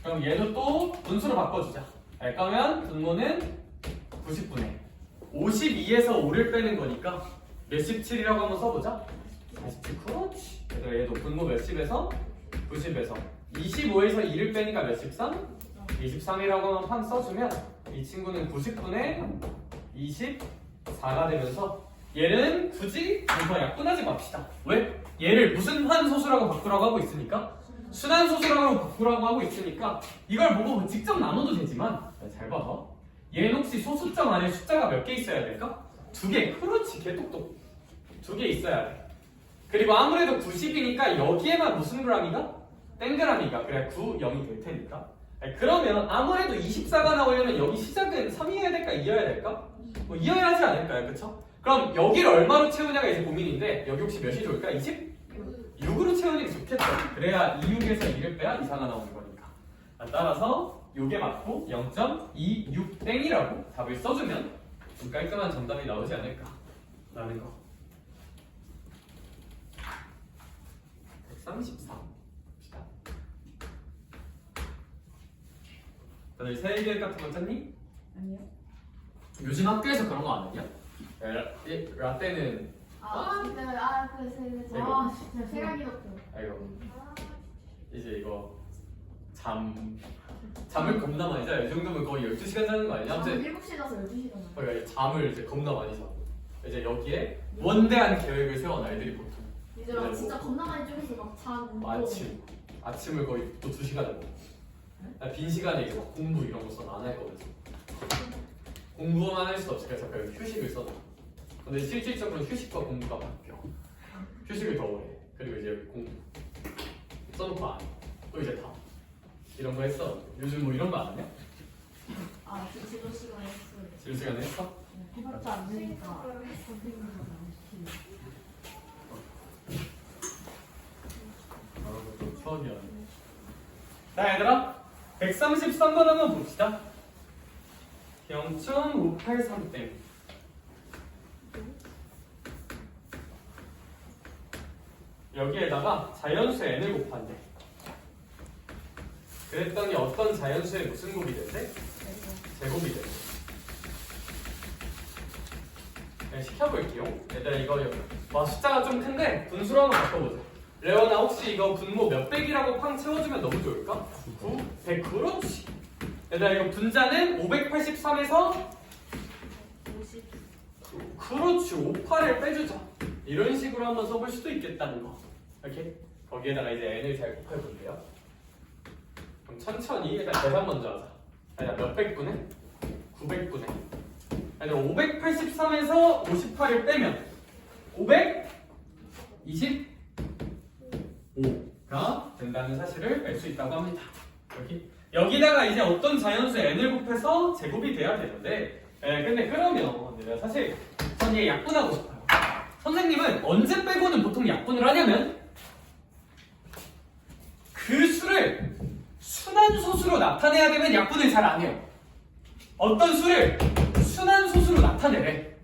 그럼 얘도 또 분수로 바꿔주자. 그러면 분모는 90분의 52에서 5를 빼는 거니까 몇십 7이라고 한번 써보자. 47 그렇지. 그래서 얘도 분모 몇십에서 90에서 25에서 2를 빼니까 몇십 3? 23이라고 한번 써주면 이 친구는 90분의 24가 되면서 얘는 굳이 더 약분하지 맙시다. 왜? 얘를 무슨 환소수라고 바꾸라고 하고 있으니까 순환소수라고 바꾸라고 하고 있으니까 이걸 보고 직접 나눠도 되지만 잘 봐봐. 얘는 혹시 소수점 안에 숫자가 몇 개 있어야 될까? 2개. 그렇지. 개똑똑. 2개 있어야 돼. 그리고 아무래도 90이니까 여기에만 무슨 그람이가? 땡그라미가. 그래 9, 0이 될 테니까. 그러면 아무래도 24가 나오려면 여기 시작은 3이어야 될까? 2여야 될까? 뭐 2여야 하지 않을까요? 그쵸? 그럼 여기를 얼마로 채우냐가 이제 고민인데 여기 혹시 몇이 좋을까? 20? 6으로 채우는 게 좋겠다. 그래야 26에서 2를 빼야 2사가 나오는 거니까. 따라서 요게 맞고 0.26 땡이라고 답을 써주면 좀 깔끔한 정답이 나오지 않을까 라는 거. 133 봅시다. 다들 세계일 같은 거 짰니? 아니요. 요즘 학교에서 그런 거 안 했냐? 라떼는 진짜 진짜 생각이 없죠. 아이고 이제 이거 잠을 겁나 많이 자요. 이 정도면 거의 12시간 자는 거 아니냐? 아무튼 7시에 자서 12시간 자요. 그러니까 잠을 이제 겁나 많이 자고 이제 여기에 원대한 계획을 세워 날들이 보통 이제 막 진짜 겁나 많이 쪼개서 막 자고 아침을 거의 또 2시간 자고 빈 시간에 이제 막 공부 이런 거 써 안 할 거면서 공부만 할 수 없이 그래서 잠깐 휴식을 써놔. 근데 실질적으로 휴식과 공부가 바뀌어. 휴식을 더 오래 해. 그리고 이제 공부 써놓고 안 해. 또 이제 다 이런 거 했어. 요즘 뭐 이런 거 안 하냐? 지도 시간에 했어요. 지금 시간에 했어? 해봤자 안 되니까 선생님이 안 시키는. 그것도 추억이야. 자 얘들아 133번 한번 봅시다. 0.583땡 여기에다가 자연수 n을 곱한대. 그랬더니 어떤 자연수의 무슨 곱이 된대? 제곱이 된대. 네, 시켜볼게요. 얘들아 이거 숫자가 좀 큰데 분수로 한번 바꿔보자. 레오나 혹시 이거 분모 몇백이라고 팡 채워주면 너무 좋을까? 9, 100 그렇지. 얘들아 이거 분자는 583에서 50. 그렇지 58을 빼주자. 이런 식으로 한번 써볼 수도 있겠다는 거. 이렇게 거기에다가 이제 n을 잘 곱해볼게요. 그럼 천천히 일단 계산 먼저 하자. 아니, 몇백 분의? 900분의. 아니, 583에서 58을 빼면 525가 된다는 사실을 알 수 있다고 합니다. 여기다가 이제 어떤 자연수 n을 곱해서 제곱이 돼야 되는데, 근데 그러면 내가 사실 전 얘 약분하고 싶어요. 선생님은 언제 빼고는 보통 약분을 하냐면 그 수를 순환소수로 나타내야 되면 약분을 잘 안 해요. 어떤 수를 순환소수로 나타내래.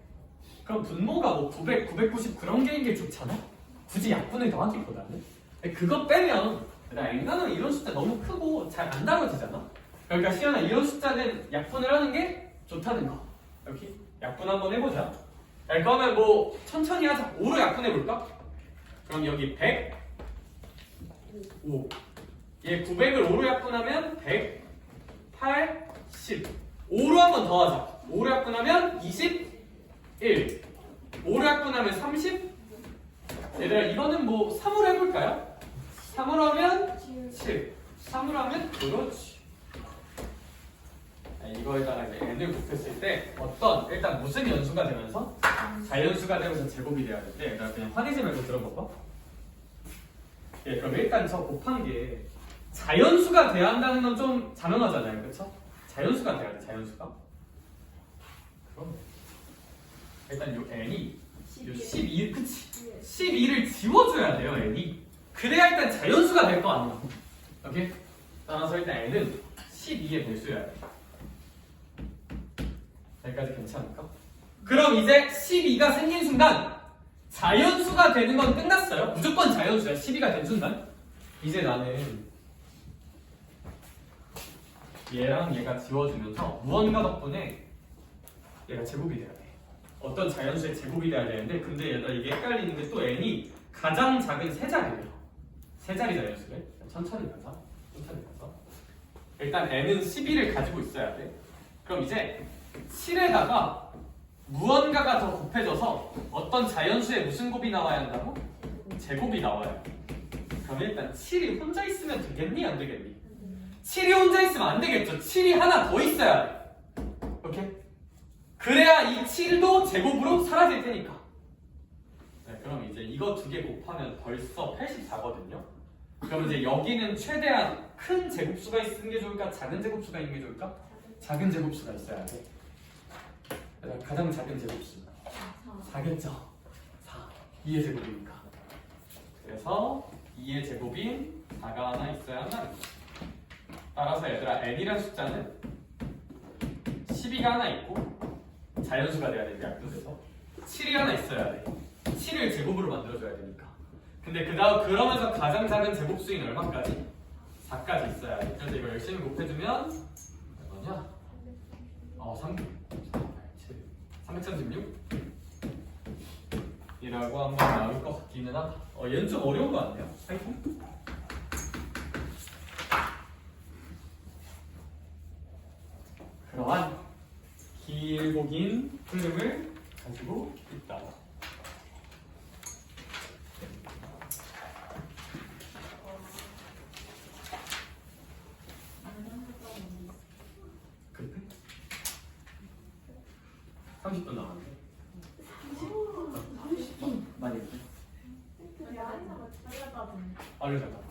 그럼 분모가 뭐 900, 990 그런 게인 게 좋잖아? 굳이 약분을 더하기보다는. 근데 그거 빼면 n가는 이런 숫자 너무 크고 잘 안 다뤄지잖아? 그러니까 시연아 이런 숫자는 약분을 하는 게 좋다는 거. 이렇게 약분 한번 해보자. 그러면 뭐 천천히 하자. 5로 약분해볼까? 그럼 여기 100, 5. 얘 900을 5로 약분하면 100, 8, 10. 5로 한번 더 하자. 5로 약분하면 21. 5로 약분하면 30. 얘들아 이거는 뭐 3으로 해볼까요? 3으로 하면 7. 3으로 하면 그렇지. 이거에다가 이제 n을 곱했을 때 어떤 일단 무슨 연수가 되면서 자연수가 되면서 제곱이 돼야 될 때 얘들아 그냥 화내지 말고 들어봐봐. 예, 그럼 일단 저 곱한 게 자연수가 돼야 한다는 건 좀 잔인하잖아요, 그렇죠? 자연수가 돼야 돼, 자연수가. 그럼 일단 요 n이 요 12, 그치? 12를 지워줘야 돼요, n이. 그래야 일단 자연수가 될 거 아니야. 오케이? 따라서 일단 n은 12의 배수여야 돼. 여기까지 괜찮을까? 그럼 이제 12가 생긴 순간 자연수가 되는 건 끝났어요. 무조건 자연수야. 12가 된 순간. 이제 나는 얘랑 얘가 지워주면서 무언가 덕분에 얘가 제곱이 돼야 돼. 어떤 자연수의 제곱이 돼야 되는데 근데 얘가 이게 헷갈리는 게 또 n이 가장 작은 세 자리예요. 세 자리 자연수래. 천천히 가자. 천천히 가자. 일단 n은 12를 가지고 있어야 돼. 그럼 이제 7에다가 무언가가 더 곱해져서 어떤 자연수에 무슨 곱이 나와야 한다고? 제곱이 나와요. 그럼 일단 7이 혼자 있으면 되겠니? 안 되겠니? 7이 혼자 있으면 안 되겠죠. 7이 하나 더 있어야 돼. 오케이? 그래야 이 7도 제곱으로 사라질 테니까. 네, 그럼 이제 이거 두 개 곱하면 벌써 84거든요. 그럼 이제 여기는 최대한 큰 제곱수가 있는 게 좋을까? 작은 제곱수가 있는 게 좋을까? 작은 제곱수가 있어야 돼. 가장 작은 제곱수 4겠죠? 4. 2의 제곱이니까. 그래서 2의 제곱인 4가 하나 있어야 한다는 거죠. 따라서 얘들아 n이라는 숫자는 12가 하나 있고 자연수가 돼야 되니까 약분돼서 7이 하나 있어야 돼. 7을 제곱으로 만들어줘야 되니까. 근데 그러면서 가장 작은 제곱수인 얼마까지? 4까지 있어야 돼. 그래서 이거 열심히 곱해주면 얼마냐? 336 이라고 한번 나올 것 같기는 하다. 얘는 좀 어려운 거 같네요. 파이팅. 그러한 길고 긴 흐름을 가지고 있다. 급해? 30분 남았네. 30분? 많이 했지? 얼른 갔다 와.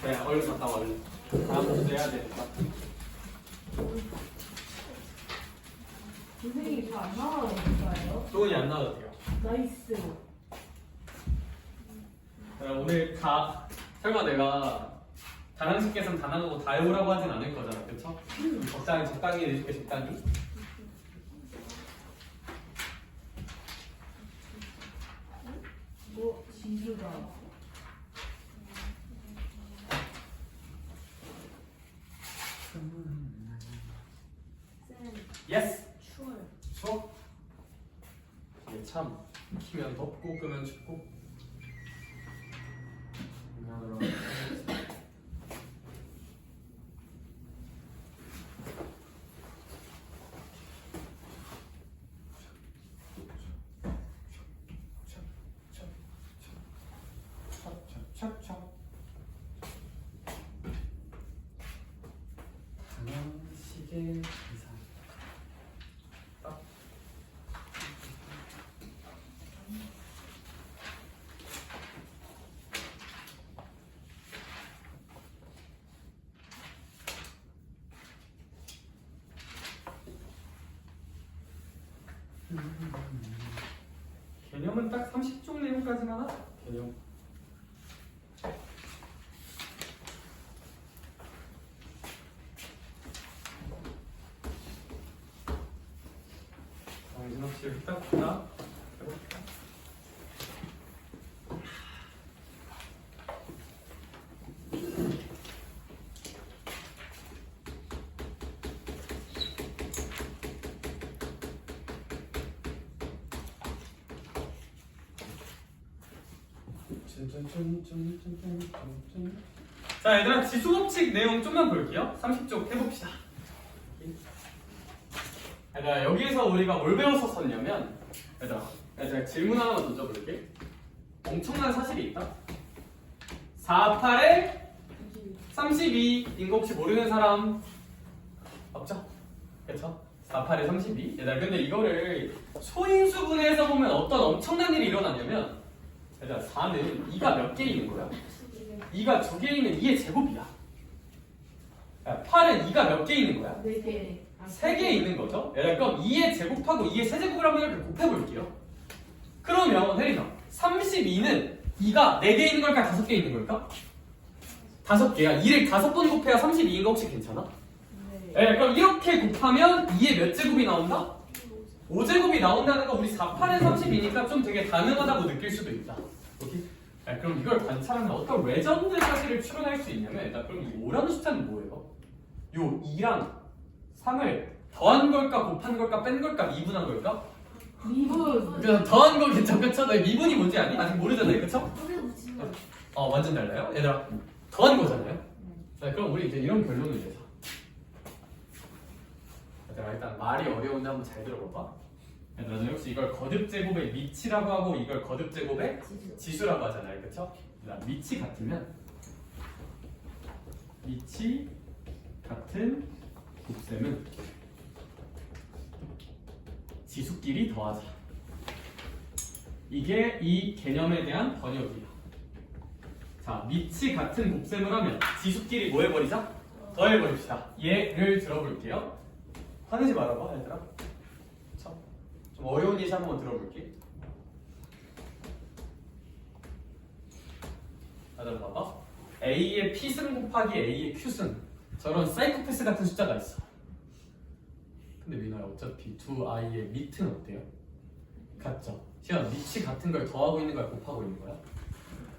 네, 얼른 갔다 와. 얼른. 다음 주도 해야 되니까. 선생님이 잘안 나와도 될까요? 소은이 안 나와도 돼요. 나이스. 오늘 다 설마 내가 다낭식께서는 다 나누고 다 해오라고 하진 않을 거잖아, 그쵸? 적당히 해줄게, 적당히. 진주다. 예스! 추워요. 추워? 이게 참 키면 덥고 끄면 춥고 2개 이상. 딱. 개념은 딱 30쪽 내용까지만 하자. 개념. 정신없이 여기 딱 보다 해볼까? 자 얘들아 지수법칙 내용 좀만 볼게요. 30쪽 해봅시다. 얘들아 여기에서 우리가 뭘 배웠었냐면 얘들아 제가 질문 하나만 던져볼게. 엄청난 사실이 있다. 48에 32인 거 혹시 모르는 사람 없죠? 그쵸? 48에 32. 얘들아 근데 이거를 소인수분해에서 보면 어떤 엄청난 일이 일어나냐면 얘들아 4는 2가 몇 개 있는 거야? 2가 2개 있는 2의 제곱이야. 8은 2가 몇 개 있는 거야? 4개. 3개 있는 거죠? 얘들아 그럼 2의 제곱하고 2의 세제곱을 한번 이렇게 곱해볼게요. 그러면 혜린아 32는 2가 4개 있는 걸까? 5개 있는 걸까? 5개야. 2를 5번 곱해야 32인 거 혹시 괜찮아? 네. 그럼 이렇게 곱하면 2의 몇 제곱이 나온다? 5제곱이 나온다는 거 우리 4, 8에 32니까 좀 되게 가능하다고 느낄 수도 있다. 오케이? 그럼 이걸 관찰하면 어떤 레전드 사실을 추론할 수 있냐면 일단 그럼 이 5라는 숫자는 뭐예요? 요 2랑 3을 더한 걸까 곱한 걸까 뺀 걸까 미분한 걸까? 미분. 그래서 더한 거겠죠, 그쵸? 너 미분이 뭔지 아니? 아직 모르잖아요, 그쵸? 소리도 붙이지 마. 완전 달라요? 얘들아 더한 거잖아요? 자, 그럼 우리 이제 이런 결론을 내자. 얘들아 일단 말이 어려운데 한번 잘 들어봐봐. 얘들아 너 혹시 이걸 거듭제곱의 밑이라고 하고 이걸 거듭제곱의 지수라고 하잖아요, 그쵸? 얘들아 밑이 같으면 밑이 같은 곱셈은 지수끼리 더하자. 이게 이 개념에 대한 번역이야. 자, 밑이 같은 곱셈을 하면 지수끼리 뭐 해버리자? 더해버립시다. 예를 들어볼게요. 화내지 말아봐, 얘들아. 좀 어려운 예시 한번 들어볼게. 다들 봐봐. A의 P승 곱하기 A의 Q승. 저런 사이코패스 같은 숫자가 있어. 근데 민호야 어차피 두 아이의 밑은 어때요? 같죠? 시연 밑이 같은 걸 더하고 있는 거야? 곱하고 있는 거야?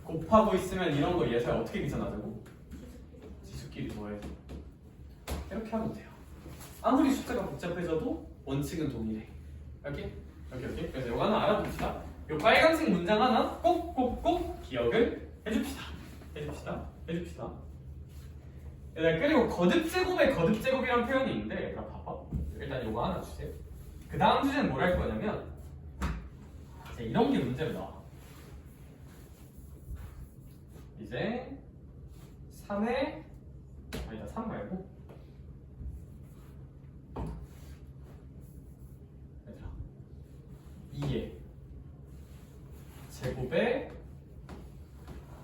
곱하고 있으면 이런 거 예살 어떻게 계산하자고? 지수끼리 더해서 이렇게 하면 돼요. 아무리 숫자가 복잡해져도 원칙은 동일해. 오케이? 그래서 이거 하나 알아봅시다. 이 빨간색 문장 하나 꼭꼭꼭 기억을 해줍시다. 그리고 거듭제곱의 거듭제곱이라는 표현이 있는데 얘들아 봐봐. 일단 이거 하나 주세요. 그 다음 주제는 뭘 할 거냐면 이제 이런 게 문제로 나와. 이제 3에 아니다 3 말고 얘들아 2의 제곱에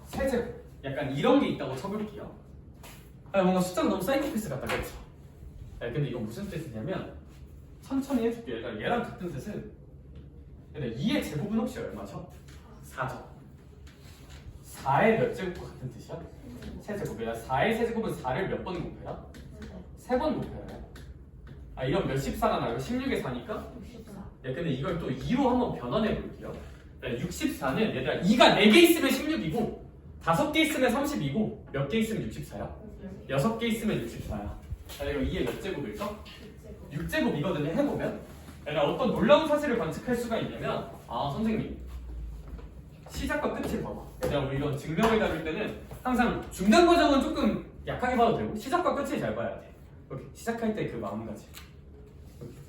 세제곱 약간 이런 게 있다고 쳐볼게요. 뭔가 숫자가 너무 사이코패스 같다, 그렇죠? 근데 이거 무슨 뜻이냐면 천천히 해줄게. 일단 얘랑 같은 뜻은 근데 2의 제곱은 혹시 얼마죠? 4죠. 4의 몇 제곱과 같은 뜻이야? 세제곱이야. 4의 세제곱은 4를 몇 번 곱해야? 3번 곱해야. 이런 몇십 4가 나고 16의 4니까? 64. 근데 이걸 또 2로 한번 변환해 볼게요. 64는 얘들아 2가 4개 있으면 16이고 5개 있으면 32고 몇 개 있으면 64야? 6개 있으면 64야. 이거 2의 몇 제곱일까? 6제곱이거든요. 해보면 어떤 놀라운 사실을 관측할 수가 있냐면 선생님 시작과 끝을 봐봐. 얘들아 우리 이런 증명을 다룰 때는 항상 중간 과정은 조금 약하게 봐도 되고 시작과 끝을 잘 봐야 돼. 이렇게 시작할 때 그 마음가짐.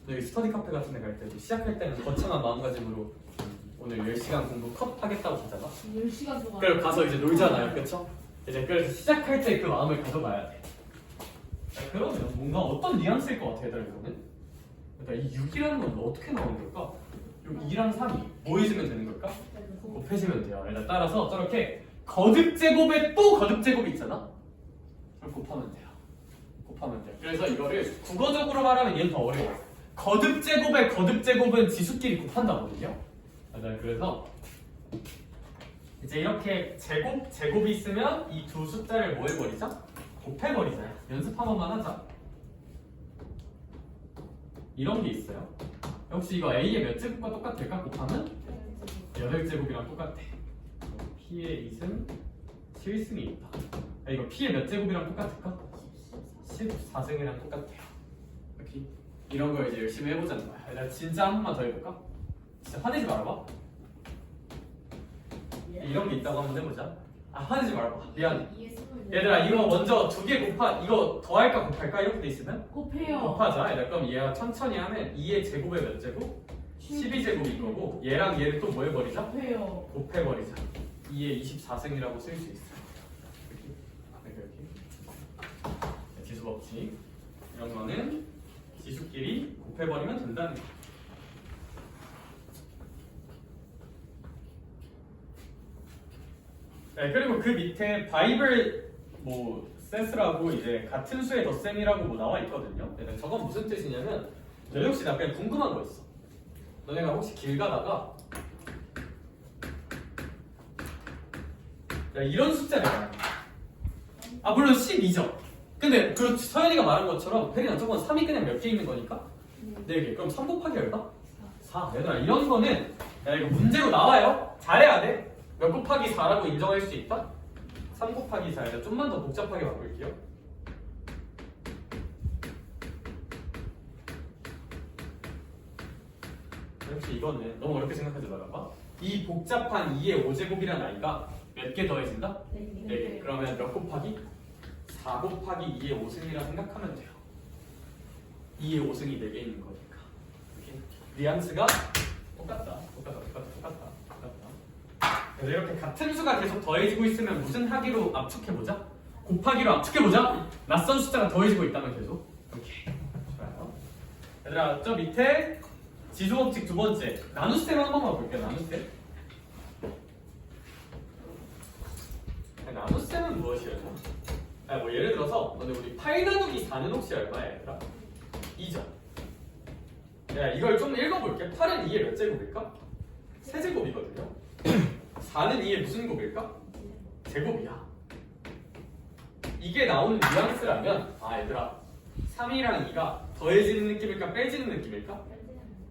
여기 스터디 카페 같은 데 갈 때도 시작할 때는 거창한 마음가짐으로 오늘 10시간 공부 컷 하겠다고 하잖아. 10시간 동안. 그래서 가서 이제 놀잖아요, 그렇죠? 이제 그래서 시작할 때 그 마음을 가져봐야 돼. 자, 그러면 뭔가 어떤 뉘앙스일 것 같아 얘들아 이거는? 일단 이 6이라는 건 어떻게 나오는 걸까? 요 2랑 3이 뭐 해주면 되는 걸까? 곱해주면 돼요. 일단 따라서 저렇게 거듭 제곱에 또 거듭 제곱이 있잖아. 그걸 곱하면 돼요. 곱하면 돼요. 그래서 이거를 국어적으로 말하면 얘는 더 어려워. 거듭 제곱의 거듭 제곱은 지수끼리 곱한다거든요. 그래서 이제 이렇게 제곱이 있으면 이 두 숫자를 뭐 해버리자? 곱해버리자. 연습 한 번만 하자. 이런 게 있어요. 혹시 이거 A의 몇 제곱과 똑같을까? 곱하면 8제곱이랑 똑같아. P의 2승, 7승이 있다. 이거 P의 몇 제곱이랑 똑같을까? 14승이랑 똑같아요. 이렇게 이런 거 이제 열심히 해보자는 거야. 나 진짜 한 번만 더 해볼까? 진짜 화내지 말아봐. 이런 게 있다고 한번 해보자. 아 화내지 말아봐. 미안. 얘들아 이거 먼저 2개 이거 더할까 곱할까 이렇게 돼 있으면 곱해요. 곱하자. 얘들아 그럼 얘가 천천히 하면 2의 제곱에 몇 제곱? 12제곱인 거고 얘랑 얘를 또 뭐 해버리자? 곱해요. 곱해버리자. 2의 24승이라고 쓸 수 있어. 이렇게. 지수법칙 이런 거는 지수끼리 곱해버리면 된다는 거. 네, 그리고 그 밑에 바이블 뭐 세스라고 이제 같은 수의 덧셈이라고 뭐 나와 있거든요. 네, 저건 무슨 뜻이냐면 너네 혹시 나 그냥 궁금한 거 있어. 너네가 혹시 길 가다가 야, 이런 숫자를 말해. 아 물론 12죠. 근데 그 서연이가 말한 것처럼 혜린아 저건 3이 그냥 몇 개 있는 거니까 4개. 그럼 3 곱하기 얼마? 4. 얘들아 이런 거는 야 이거 문제로 나와요. 잘해야 돼. 몇 곱하기 4라고 인정할 수 있다? 3 곱하기 4에다 좀만 더 복잡하게 바꿀게요. 혹시 이거는 너무 어렵게 생각하지 말아봐. 이 복잡한 2의 5제곱이라는 아이가 몇 개 더해진다? 4개. 그러면 몇 곱하기? 4 곱하기 2의 5승이라 생각하면 돼요. 2의 5승이 4개 있는 거니까. 이렇게 뉘앙스가 똑같다. 그래서 이렇게 같은 수가 계속 더해지고 있으면 무슨 하기로 압축해보자? 곱하기로 압축해보자? 낯선 숫자가 더해지고 있다면 계속 이렇게 좋아요. 얘들아 저 밑에 지수법칙 두 번째 나눗셈 한 번만 볼게요. 나눗셈. 나눗셈은 무엇이에요? 뭐 예를 들어서 우리 8 나누기 4는 혹시 얼마야 얘들아? 2죠. 야 이걸 좀 읽어볼게. 8은 2의 몇 제곱일까? 세제곱이거든요. 4는 2의 무슨 곱일까? 제곱이야. 이게 나오는 뉘앙스라면 아 얘들아 3이랑 2가 더해지는 느낌일까 빼지는 느낌일까?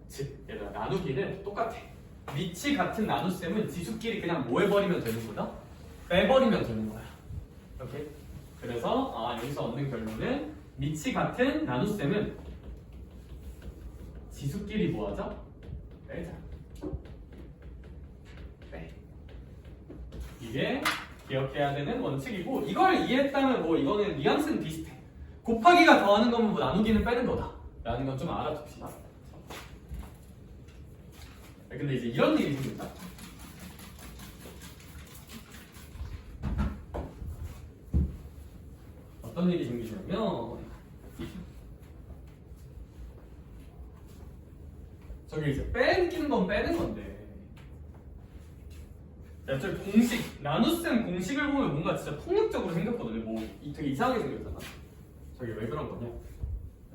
즉 얘들아 나누기는 똑같아. 밑이 같은 나눗셈은 지수끼리 그냥 뭐 해버리면 되는 거다? 빼버리면 되는 거야. 이렇게. 그래서 여기서 얻는 결론은 밑이 같은 나눗셈은 지수끼리 뭐 하자? 빼자. 빼. 이게 기억해야 되는 원칙이고 이걸 이해했다면 뭐 이거는 뉘앙스는 비슷해. 곱하기가 더하는 거면 뭐 나누기는 빼는 거다 라는 건 좀 알아둡시다. 근데 이제 이런 일이 생긴다. 어떤 일이 생기냐면 저기 이제 빼는 건 빼는 건데 야, 저 공식 나눗셈 공식을 보면 뭔가 진짜 폭력적으로 생겼거든요. 뭐 되게 이상하게 생겼잖아. 저기 왜 그런 거냐?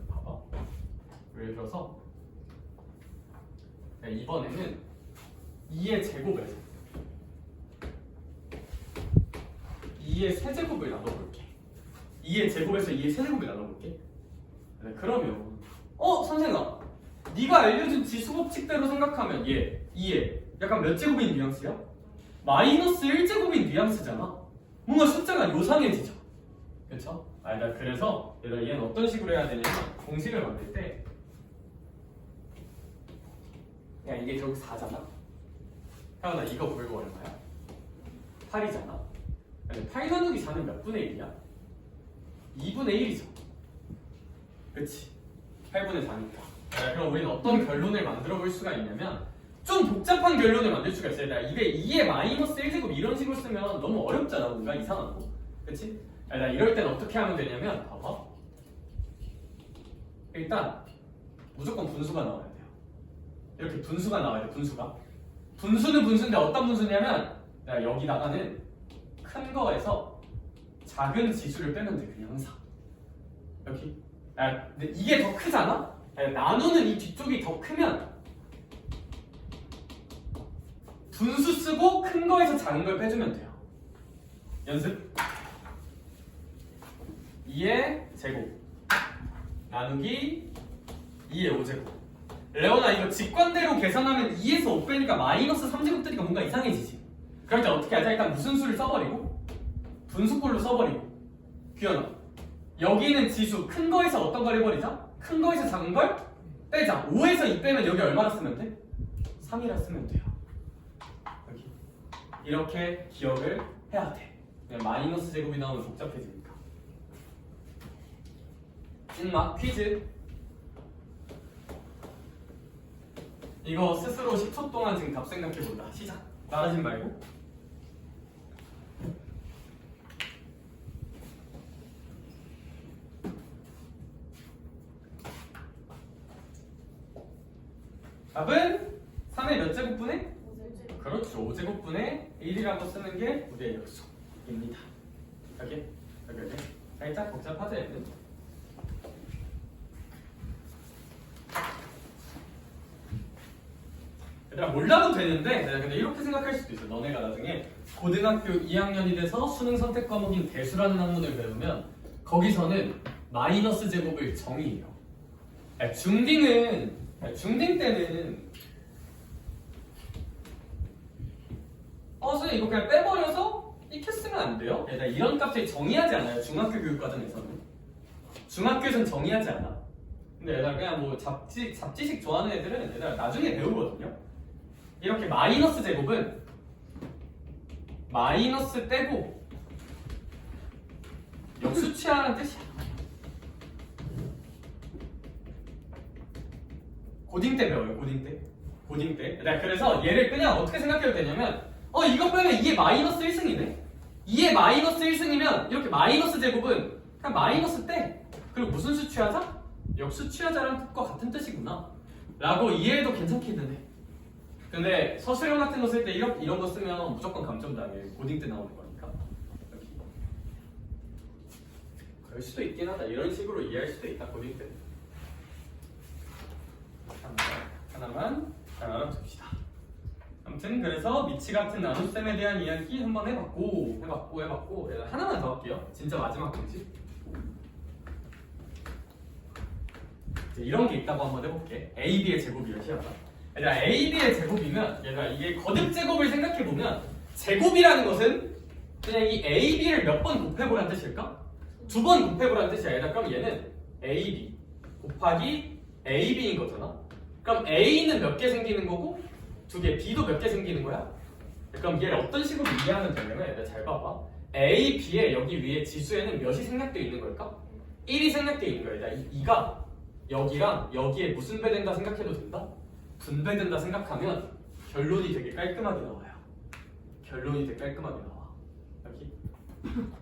봐봐. 예를 들어서 이번에는 2의 제곱에서 2의 세제곱을 나눠볼게. 2의 제곱에서 2의 세제곱을 나눠볼게. 그러면 선생아 네가 알려준 지수법칙대로 생각하면 얘 2의 약간 몇 제곱인 뉘앙스야? 마이너스 1제곱인 뉘앙스잖아. 뭔가 숫자가 요상해지죠. 그쵸? 그래서 얘는 어떤 식으로 해야 되냐면 공식을 만들 때 그냥 이게 결국 4잖아. 하나 이거 곱고 얼마야? 8이잖아. 8 나누기 4는 몇 분의 1이야? 2분의 1이죠. 그치? 8분의 4니까. 그럼 우리는 어떤 결론을 만들어 볼 수가 있냐면 좀 복잡한 결론을 만들 수가 있어요. 입에 2의 마이너스 1제곱 이런 식으로 쓰면 너무 어렵잖아. 뭔가 이상하고. 그치? 이럴 땐 어떻게 하면 되냐면 봐봐. 일단 무조건 분수가 나와야 돼요. 이렇게 분수가 나와야 돼. 분수는 분수인데 어떤 분수냐면 내가 여기다가는 큰 거에서 작은 지수를 빼면 돼. 그냥 항상 여기. 근데 이게 더 크잖아? 나누는 이 뒤쪽이 더 크면 분수 쓰고 큰 거에서 작은 걸 빼주면 돼요. 연습. 2의 제곱 나누기 2의 5제곱. 레오나 이거 직관대로 계산하면 2에서 5 빼니까 마이너스 3제곱 뜨니까 뭔가 이상해지지. 그럴 때 어떻게 하자? 일단 무슨 수를 써버리고 분수꼴로 써버리고. 규현아 여기는 지수 큰 거에서 어떤 걸 해버리자? 큰 거에서 작은 걸 빼자. 5에서 2 빼면 여기 얼마나 쓰면 돼? 3이라 쓰면 돼요. 여기 이렇게 기억을 해야 돼. 그냥 마이너스 제곱이 나오면 복잡해지니까. 찐막 퀴즈. 이거 스스로 10초 동안 지금 답 생각해본다. 시작. 말하지 말고. 답은 3의 몇 제곱분의? 5제곱. 그렇죠. 5제곱분의 1이라고 쓰는 게 우리의 약속입니다. 여기. 살짝 복잡하죠, 얘는. 얘들아 몰라도 되는데 근데 이렇게 생각할 수도 있어. 너네가 나중에 고등학교 2학년이 돼서 수능 선택 과목인 대수라는 학문을 배우면 거기서는 마이너스 제곱을 정의해요. 중딩 때는 선생님 이거 그냥 빼버려서 이렇게 쓰면 안 돼요? 얘들아 이런 값을 정의하지 않아요. 중학교 교육 과정에서는. 중학교에서는 정의하지 않아. 근데 얘들아 그냥 뭐 잡지식 좋아하는 애들은 얘들아 나중에 배우거든요. 이렇게 마이너스 제곱은 마이너스 떼고 역수치하라는 뜻이야. 고딩 때 배워요. 고딩 때. 그래서 얘를 그냥 어떻게 생각해도 되냐면 이거 빼면 2의 마이너스 1승이네. 2의 마이너스 1승이면 이렇게 마이너스 제곱은 그냥 마이너스 떼. 그리고 무슨 수 취하자? 역수 취하자라는 뜻과 같은 뜻이구나 라고 이해해도 괜찮기는 해. 근데 서술형 같은 거 쓸 때 이런 거 쓰면 무조건 감점당해. 고딩 때 나오는 거니까. 여기. 그럴 수도 있긴 하다. 이런 식으로 이해할 수도 있다. 고딩 때. 하나만 둡시다. 아무튼 그래서 미치 같은 나눗셈에 대한 이야기 한번 해봤고 하나만 더 할게요. 진짜 마지막 문제. 이런 게 있다고 한번 해볼게. AB의 제곱이야 시험다. 얘들아 AB의 제곱이면 얘들아 이게 거듭 제곱을 생각해보면 제곱이라는 것은 그냥 이 AB를 몇 번 곱해보라는 뜻일까? 2번 곱해보라는 뜻이야. 얘들아 그럼 얘는 AB 곱하기 AB인 거잖아. 그럼 A는 몇 개 생기는 거고 2개 B도 몇 개 생기는 거야? 그럼 얘를 어떤 식으로 이해하면 되냐면 얘들아 잘 봐봐. A, B의 여기 위에 지수에는 몇이 생략되어 있는 걸까? 1이 생략되어 있는 거야. 얘들아 2가 여기랑 여기에 무슨 배된다 생각해도 된다? 분배된다 생각하면 결론이 되게 깔끔하게 나와요. 여기.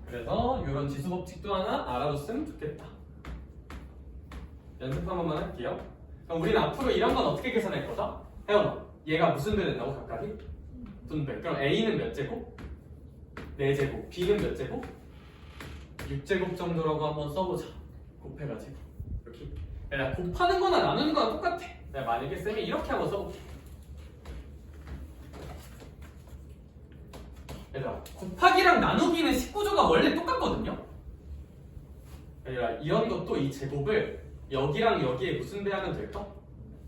그래서 이런 지수 법칙도 하나 알아뒀으면 좋겠다. 연습 한 번만 할게요. 그럼 우리는 앞으로 이런 건 어떻게 계산할 거다? 혜원아, 얘가 무슨 배 된다고 각각이? 분배. 그럼 A는 몇 제곱? 4제곱. B는 몇 제곱? 6제곱 정도라고 한번 써보자. 곱해가지고 이렇게. 야, 곱하는 거나 나누는 거나 똑같아. 내가 만약에 쌤이 이렇게 한번 써볼게. 얘들아 곱하기랑 나누기는 식구조가 원래 똑같거든요. 얘들아 이런 것도 이 제곱을 여기랑 여기에 무슨 배하면 될까?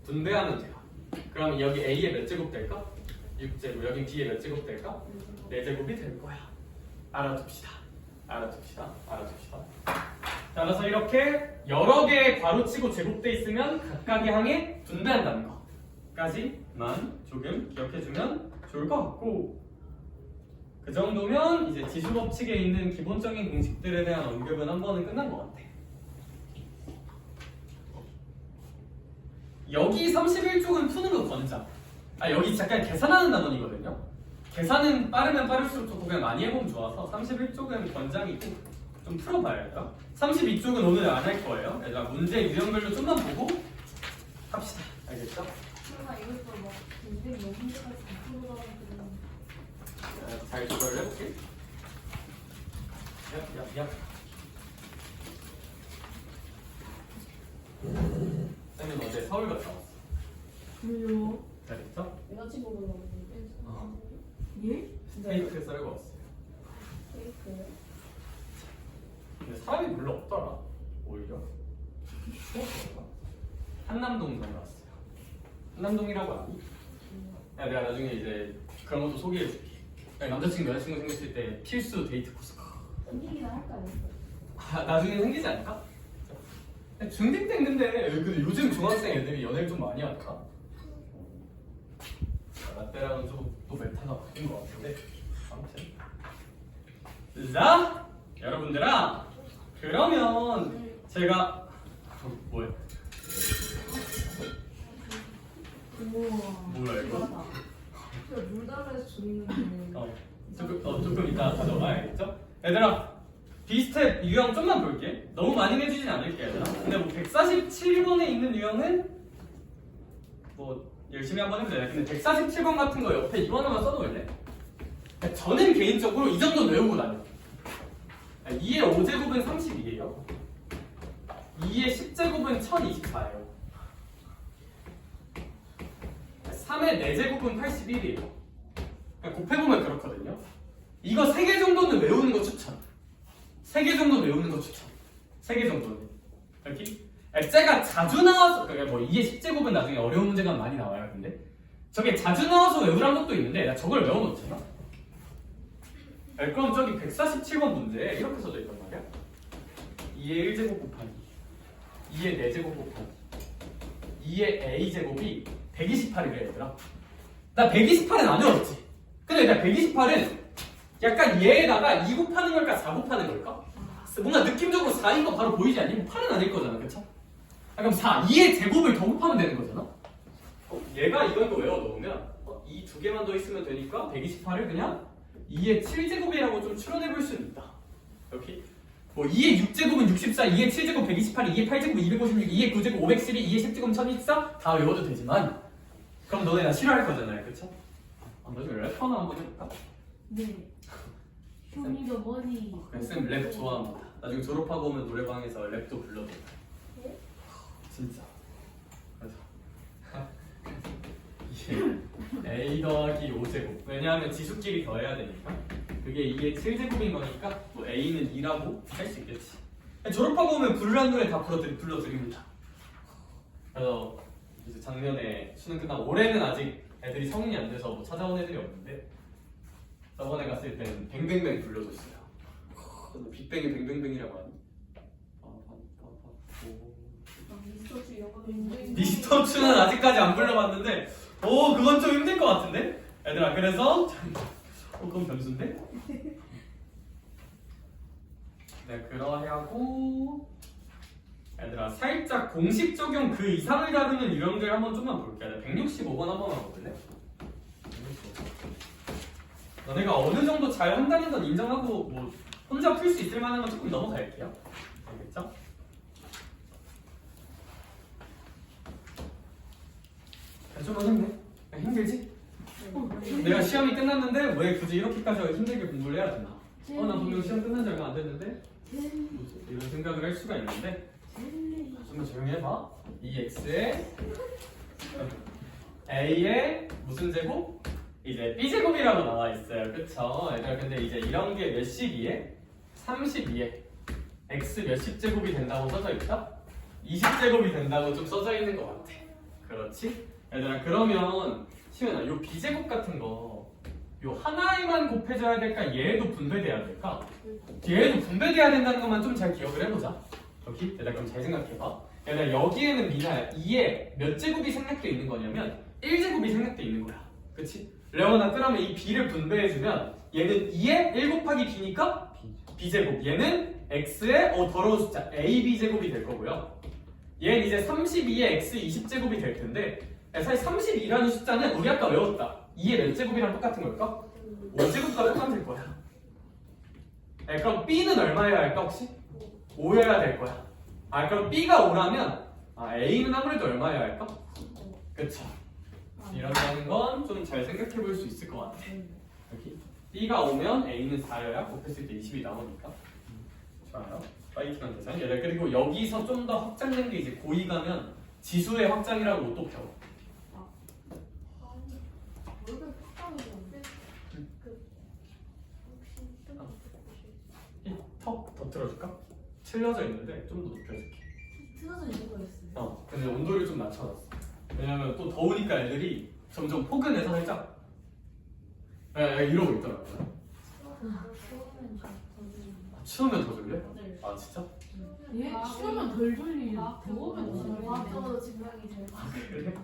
분배하면 돼요. 그럼 여기 A에 몇 제곱 될까? 6제곱. 여긴 B에 몇 제곱 될까? 4제곱이 될 거야. 알아둡시다. 따라서 이렇게 여러 개 괄호치고 제곱돼 있으면 각각의 항에 분배한다는 거까지만 조금 기억해주면 좋을 것 같고, 그 정도면 이제 지수법칙에 있는 기본적인 공식들에 대한 언급은 한 번은 끝난 것 같아. 여기 31쪽은 푸는 거 권장. 여기 잠깐 계산하는 단원이거든요. 계산은 빠르면 빠를수록 조금 그냥 많이 해보면 좋아서 31쪽은 권장이고, 좀 풀어봐야죠. 32쪽은 오늘 안 할 거예요. 얘들아 문제 유형별로 좀만 보고 합시다. 알겠죠? 설마 이것도 막 인생 너무 힘들어서 풀어가지고 잘 조절을 해볼게. 야. 쌤은 어제 서울 갔다 왔어. 왜요? 잘했어? 여자친구 보려고 예? 스테이크 썰고 왔어요. 페이크예요? 근데 사람이 별로 없더라. 오히려 추웠던가? 한남동 갔다 왔어요. 한남동이라고 아니? 야, 내가 나중에 이제 그런 것도 소개해줄게. 야, 남자친구 여자친구 생겼을 때 필수 데이트 코스. 생기기나 할까요? 나중에 생기지 않을까? 중딩 때 근데 요즘 중학생 애들이 연애를 좀 많이 할까? 나 때랑은 좀 또 메타가 바뀐 것 같은데 아무튼 자 여러분들아 그러면 제가 뭐야 우와. 뭐야 이거 물 달아서 줬는데. 조금 이따 가져가 알겠죠? 얘들아 비스텝 유형 좀만 볼게 너무 많이 내주진 않을게 얘들아 근데 뭐 147번에 있는 유형은 뭐 열심히 한번 해보자 근데 147번 같은 거 옆에 이거 하나만 써놓을래? 저는 개인적으로 이 정도 외우고 다녀 2의 5제곱은 32예요 2의 10제곱은 1024예요 3의 4제곱은 81이에요 곱해보면 그렇거든요 이거 3개 정도는 외우는 거 추천 3개 정도 외우는 거 추천 3개 정도는 여기? 쟤가 자주 나와서 그러니까 뭐 2의 10제곱은 나중에 어려운 문제가 많이 나와요 근데 저게 자주 나와서 외우란 것도 있는데 나 저걸 외워놓잖아 그럼 저기 147번 문제 이렇게 써져 있단 말이야 2의 1제곱 곱하기 2의 4제곱 곱하기 2의 a제곱이 128이래 얘들아 나 128은 안 외웠지 근데 나 128은 약간 얘에다가 2 곱하는 걸까 4 곱하는 걸까? 뭔가 느낌적으로 4인 거 바로 보이지 않니? 8은 아닐 거잖아 그쵸? 그럼 4, 2의 제곱을 더 곱하면 되는 거잖아 얘가 이건 거 외워놓으면 이 두 개만 더 있으면 되니까 128을 그냥 2의 7제곱이라고 좀 추론해볼 수는 있다 이렇게 뭐 2의 6제곱은 64, 2의 7제곱 128, 2의 8제곱 256, 2의 9제곱 512, 2의 10제곱 1024 다 외워도 되지만 그럼 너네 나 싫어할 거잖아요 그쵸? 나중에 랩 하나 한번 해볼까? 네. 쇼미더 머니. 쌤 랩 좋아합니다 나중에 졸업하고 오면 노래방에서 랩도 불러줘 네? 진짜 맞아 이게 a 더하기 5제곱 왜냐하면 지수끼리 더해야 되니까 그게 2의 7제곱인 거니까 뭐 a는 2라고 할 수 있겠지 졸업하고 오면 부르란 노래 다 불러드립니다 그래서 이제 작년에 수능 끝나고 올해는 아직 애들이 성인이 안 돼서 뭐 찾아온 애들이 없는데 저번에 갔을 때는 뱅뱅뱅 불러줬어요 빅뱅이 뱅뱅뱅이라고 하니 미스터치 이런 거 미스터추는 아직까지 안 불러봤는데 오 그건 좀 힘들 것 같은데 얘들아 그래서 그건 변수인데 네 그러하고 얘들아 살짝 공식 적용 그 이상을 다루는 유형들 한번 좀만 볼게 165번 한번만 볼래? 너네가 어느 정도 잘 한다는 건 인정하고 뭐 혼자 풀 수 있을 만한 건 조금 넘어갈게요 알겠죠? 좀 어렵네 힘들지? 내가 시험이 끝났는데 왜 굳이 이렇게까지 힘들게 공부를 해야 되나? 나 분명 시험 끝난 지 얼마 안 됐는데 이런 생각을 할 수가 있는데 좀 조용히 해봐 이 x에 a의 무슨 제곱? 이제 b제곱이라고 나와 있어요 그쵸? 얘들아 근데 이제 이런 게 몇십이에? 32에 x 몇십 제곱이 된다고 써져 있다? 20제곱이 된다고 좀 써져 있는 것 같아 그렇지? 얘들아 그러면 시은아 요 b제곱 같은 거 요 하나에만 곱해져야 될까? 얘도 분배돼야 될까? 얘도 분배돼야 된다는 것만 좀 잘 기억을 해보자 여기? 얘들아 그럼 잘 생각해봐 얘들아 여기에는 미나야 2에 몇 제곱이 생략돼 있는 거냐면 1제곱이 생략돼 있는 거야 그치? 레오나 그러면 이 b를 분배해주면 얘는 2에 1 곱하기 b니까 b제곱 얘는 x의 더러운 숫자 ab제곱이 될 거고요 얘는 이제 32에 x 20제곱이 될 텐데 사실 32라는 숫자는 우리 아까 외웠다 2의 몇 제곱이랑 똑같은 걸까? 5제곱과 똑같을 거야 그럼 B는 얼마여야 할까 혹시? 5여야 될 거야. 그럼 B가 5라면 A는 아무래도 얼마여야 할까? 그쵸. 이런다는 건 좀 잘 생각해 볼 수 있을 것 같아. 여기 B가 5면 A는 4여야. 곱했을 때 20이 나오니까. 좋아요. 파이팅한 계산. 얘들 그리고 여기서 좀 더 확장된 게 이제 고2 가면 지수의 확장이라고 또 배워. 얼굴 팍당이던데 턱 더 틀어줄까? 틀려져 있는데 좀 더 높여줄게. 틀어져 있는 거였어요. 근데 온도를 좀 낮춰놨어. 왜냐면 또 더우니까 애들이 점점 포근해서 살짝 이러고 있더라고요. 추우면 더 졸려? 아 진짜? 얘 추우면 덜 졸리지. 더우면 더 졸리지. 과학적으로 증명이 제일 많아요. 그래?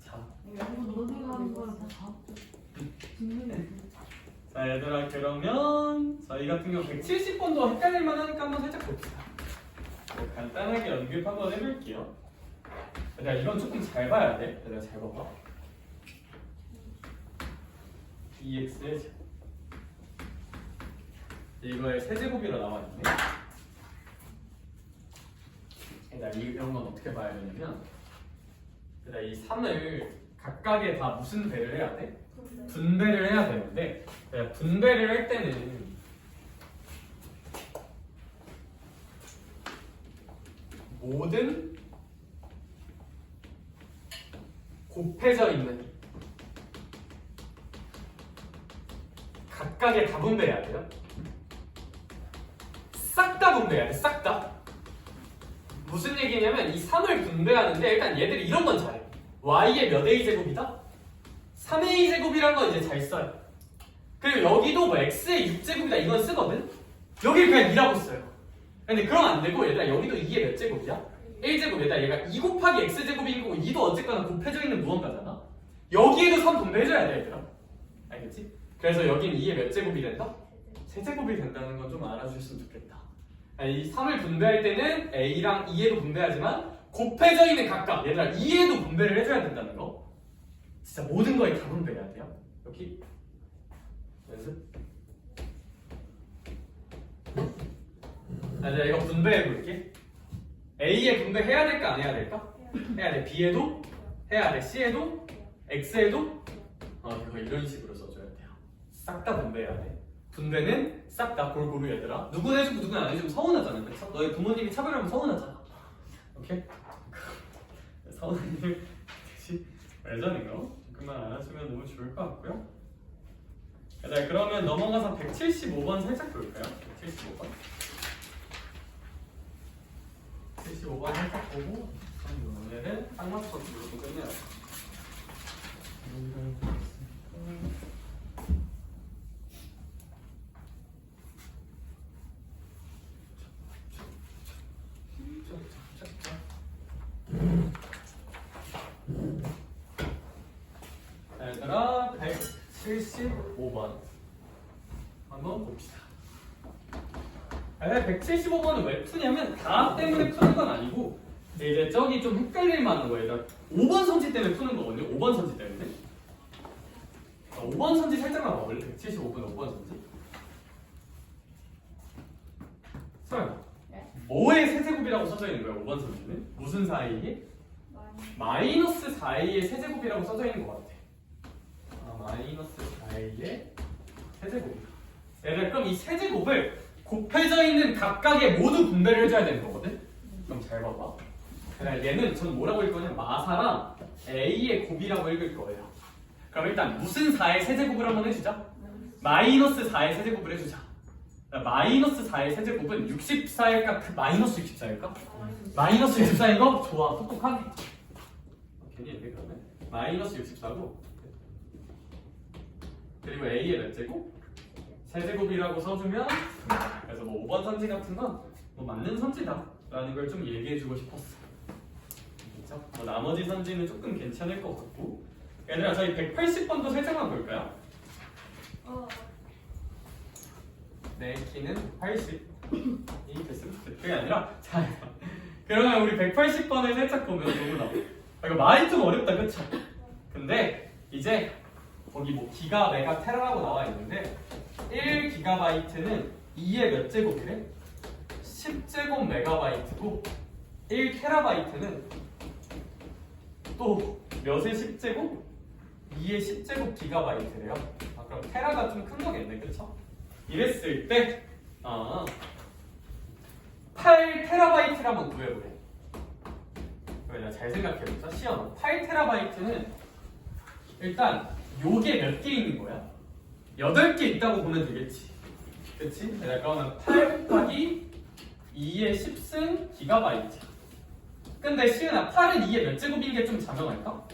자, 이거 너네가 하는 거랑 다 과학적 증명이 자 얘들아 그러면 저희 같은 경우 170번도 헷갈릴만 하니까 한번 살짝 봅시다. 간단하게 연습 한번 해볼게요. 얘들아 이건 조금 잘 봐야 돼. 얘들아 잘 봐봐. EX의 제곱. 이거의 세제곱이라 나와있네. 얘들아 이런 건 어떻게 봐야 되냐면 얘들아 이 3을 각각에 다 무슨 배를 해야 돼? 분배를 해야 되는데 분배를 할 때는 모든 곱해져 있는 각각에 다 분배해야 돼요. 싹 다 분배해야 돼. 싹 다. 무슨 얘기냐면 이 3을 분배하는데 일단 얘들이 이런 건 잘해. y의 몇 a 제곱이다? 3a 제곱이란 건 이제 잘 써요. 그리고 여기도 뭐 x의 6제곱이다 이건 쓰거든? 여기를 그냥 2라고 써요. 근데 그럼 안 되고 얘들아 여기도 2의 몇 제곱이야? 1제곱. 얘들아 얘가 2 곱하기 x제곱인 거고 2도 어쨌거나 곱해져 있는 무언가잖아. 여기에도 3 분배해줘야 돼 얘들아. 알겠지? 그래서 여긴 2의 몇 제곱이 된다? 세제곱이 된다는 건 좀 알아주셨으면 좋겠다. 이 3을 분배할 때는 a랑 2에도 분배하지만 곱해져 있는 각각 얘들아 2에도 분배를 해줘야 된다는 거. 진짜 모든 거에 다 분배해야 돼요. 여기 연습. 자, 이제 이거 분배해 볼게. A에 분배해야 될까 안 해야 될까? 해야 돼. B에도 해야 돼. C에도 X에도 이거 이런 식으로 써줘야 돼요. 싹 다 분배해야 돼. 분배는 싹 다 골고루 얘들아. 누군 해주고 누군 안 해주면 서운하잖아. 그쵸? 너희 부모님이 차별하면 서운하잖아. 오케이? 서운님 대신 말자는 거 조금만 알아주면 너무 좋을 것 같고요. 자, 그러면 넘어가서 175번 살짝 볼까요? 175번. 75번 살짝 보고 오늘은 딱 맞춰서 이렇게 끝내요. 자, 얘들아 175번 한번 봅시다. 175번은 왜 푸냐면 다 때문에 푸는 건 아니고 이제 저기 좀 헷갈릴 만한 거예요. 5번 선지 때문에 푸는 거거든요. 5번 선지 때문에. 5번 선지 살짝만 봐볼래? 175번 5번 선지. 설마 5의 세제곱이라고 써져 있는 거예요. 5번 선지는 무슨 사이에? 마이너스 4A의 세제곱이라고 써져 있는 것 같아. 마이너스 4A의 세제곱이다. 얘들 그럼 이 세제곱을 곱해져 있는 각각에 모두 분배를 해줘야 되는 거거든? 그럼 잘 봐봐. 얘는 전 뭐라고 읽을 거냐면 마사랑 A의 곱이라고 읽을 거예요. 그럼 일단 무슨 4의 세제곱을 한번 해주자. 마이너스 4의 세제곱을 해주자. 마이너스 4의 세제곱은 64일까? 마이너스 64일까? 마이너스 64인 거? 좋아. 똑똑하네. 괜히 얘기 그러네. 마이너스 64고 그리고 A의 몇 제곱? 세제곱이라고 써주면 그래서 뭐 5번 선지 같은 건 뭐 맞는 선지다 라는 걸 좀 얘기해주고 싶었어. 그렇죠? 뭐 나머지 선지는 조금 괜찮을 것 같고 얘들아 저희 180번도 살짝만 볼까요? 내 키는 80이 됐으면 그게 아니라 자 그러면 우리 180번을 살짝 보면 너무나 이거 말이 좀 어렵다 그쵸? 근데 이제 거기 뭐 기가 메가 테라라고 나와 있는데 1GB는 2의 몇 제곱이래? 10제곱 메가바이트고 1TB는 또 몇의 10제곱? 2의 10제곱 기가바이트래요. 아, 그럼 테라가 좀 큰 거겠네, 그쵸? 이랬을 때 8TB를 한번 구해보래. 그래, 잘 생각해보자. 시연아, 8TB는 일단 요게 몇 개 있는 거야? 8개 있다고 보면 되겠지. 그치? 그러면 8 곱하기 2의 10승 기가바이트. 근데 시은아 8은 2의 몇 제곱인 게 좀 자명할까?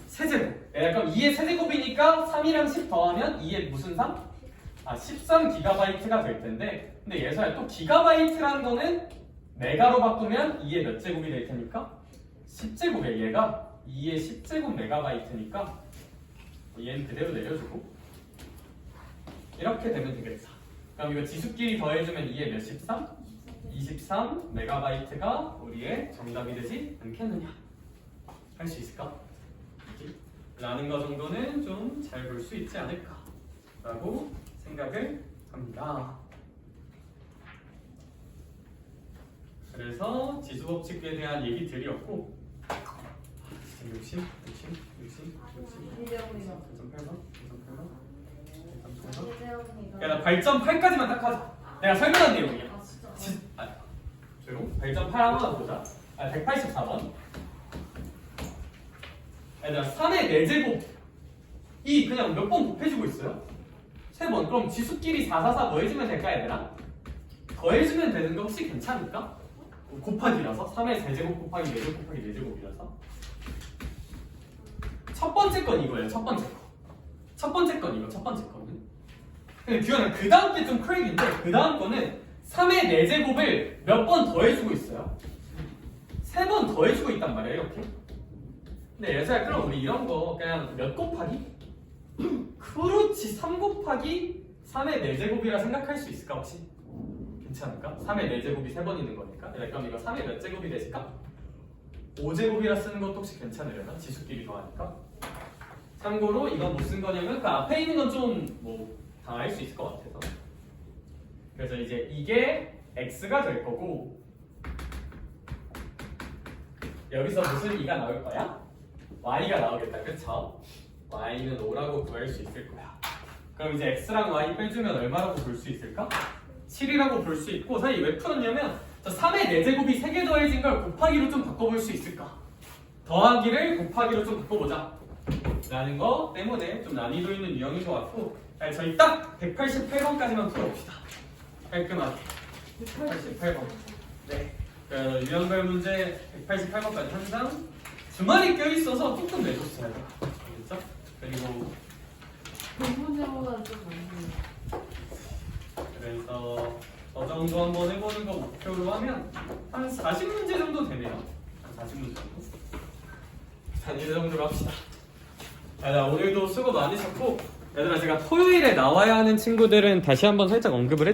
세제곱. 그럼 2의 세제곱이니까 3이랑 10 더하면 2의 무슨 3? 13기가바이트가 될 텐데, 근데 예서야 또 기가바이트라는 거는 메가로 바꾸면 2의 몇 제곱이 될 테니까 10제곱이야. 얘가 2의 10제곱 메가바이트니까 얘는 그대로 내려주고 이렇게 되면 되겠다. 그럼 이거 지수끼리 더해주면 2의 몇 13? 23 메가바이트가 우리의 정답이 되지 않겠느냐? 할 수 있을까? 라는 거 정도는 좀 잘 볼 수 있지 않을까? 라고 생각을 합니다. 그래서 지수법칙에 대한 얘기들이었고, 진짜 60. 이재훈이가 3.8번. 이재훈이가 야, 나 발전 8까지만 딱 하자. 내가 설명한 내용이야. 아 진짜 조용. 발전 8 한번 보자. 184번. 얘들아, 3의 4제곱이 그냥 몇 번 곱해주고 있어요? 3번. 그럼 지수끼리 4, 4, 4 더해주면 될까, 얘들아? 더해주면 되는 거 혹시 괜찮을까? 곱하기라서? 3의 3제곱 곱하기 4제곱 곱하기 4제곱이라서? 첫 번째 건 이거예요, 첫 번째 거. 첫 번째 건 이거, 첫 번째 거는. 근데 규현아, 그 다음 게 좀 크랙인데, 그 다음 거는 3의 4제곱을 몇 번 더해주고 있어요. 3번 더해주고 있단 말이에요, 이렇게. 근데 예서야, 그럼 우리 이런 거 그냥 몇 곱하기? 그렇지, 3 곱하기 3의 4제곱이라 생각할 수 있을까, 혹시? 괜찮을까? 3의 4제곱이 3번 있는 거니까. 그럼 이거 3의 몇 제곱이 되실까? 5제곱이라 쓰는 것도 혹시 괜찮으려나? 지수끼리 더하니까. 참고로 이건 무슨 거냐면 그 앞에 있는 건 좀 뭐 다 알 수 있을 것 같아서. 그래서 이제 이게 x가 될 거고, 여기서 무슨 2가 나올 거야? y가 나오겠다, 그쵸? y는 5라고 구할 수 있을 거야. 그럼 이제 x랑 y 빼주면 얼마라고 볼 수 있을까? 7이라고 볼 수 있고, 사실 왜 풀었냐면 저 3의 4제곱이 3개 더해진 걸 곱하기로 좀 바꿔볼 수 있을까? 더하기를 곱하기로 좀 바꿔보자 라는 거 때문에 좀 난이도 있는 유형인 것 같고, 저희 딱 188번까지만 풀어봅시다. 깔끔하게. 188번. 네. 유형별 문제 188번까지 항상 주말이 껴있어서 조금 내줬어요. 알겠죠? 그리고 본 문제보다 좀 많이. 그래서 저 정도 한번 해보는 거 목표로 하면 한 40문제 정도 되네요. 한 40문제 정도. 한 이 정도로 합시다. 자, 오늘도 수고 많으셨고, 얘들아, 제가 토요일에 나와야 하는 친구들은 다시 한번 살짝 언급을 해줄게요.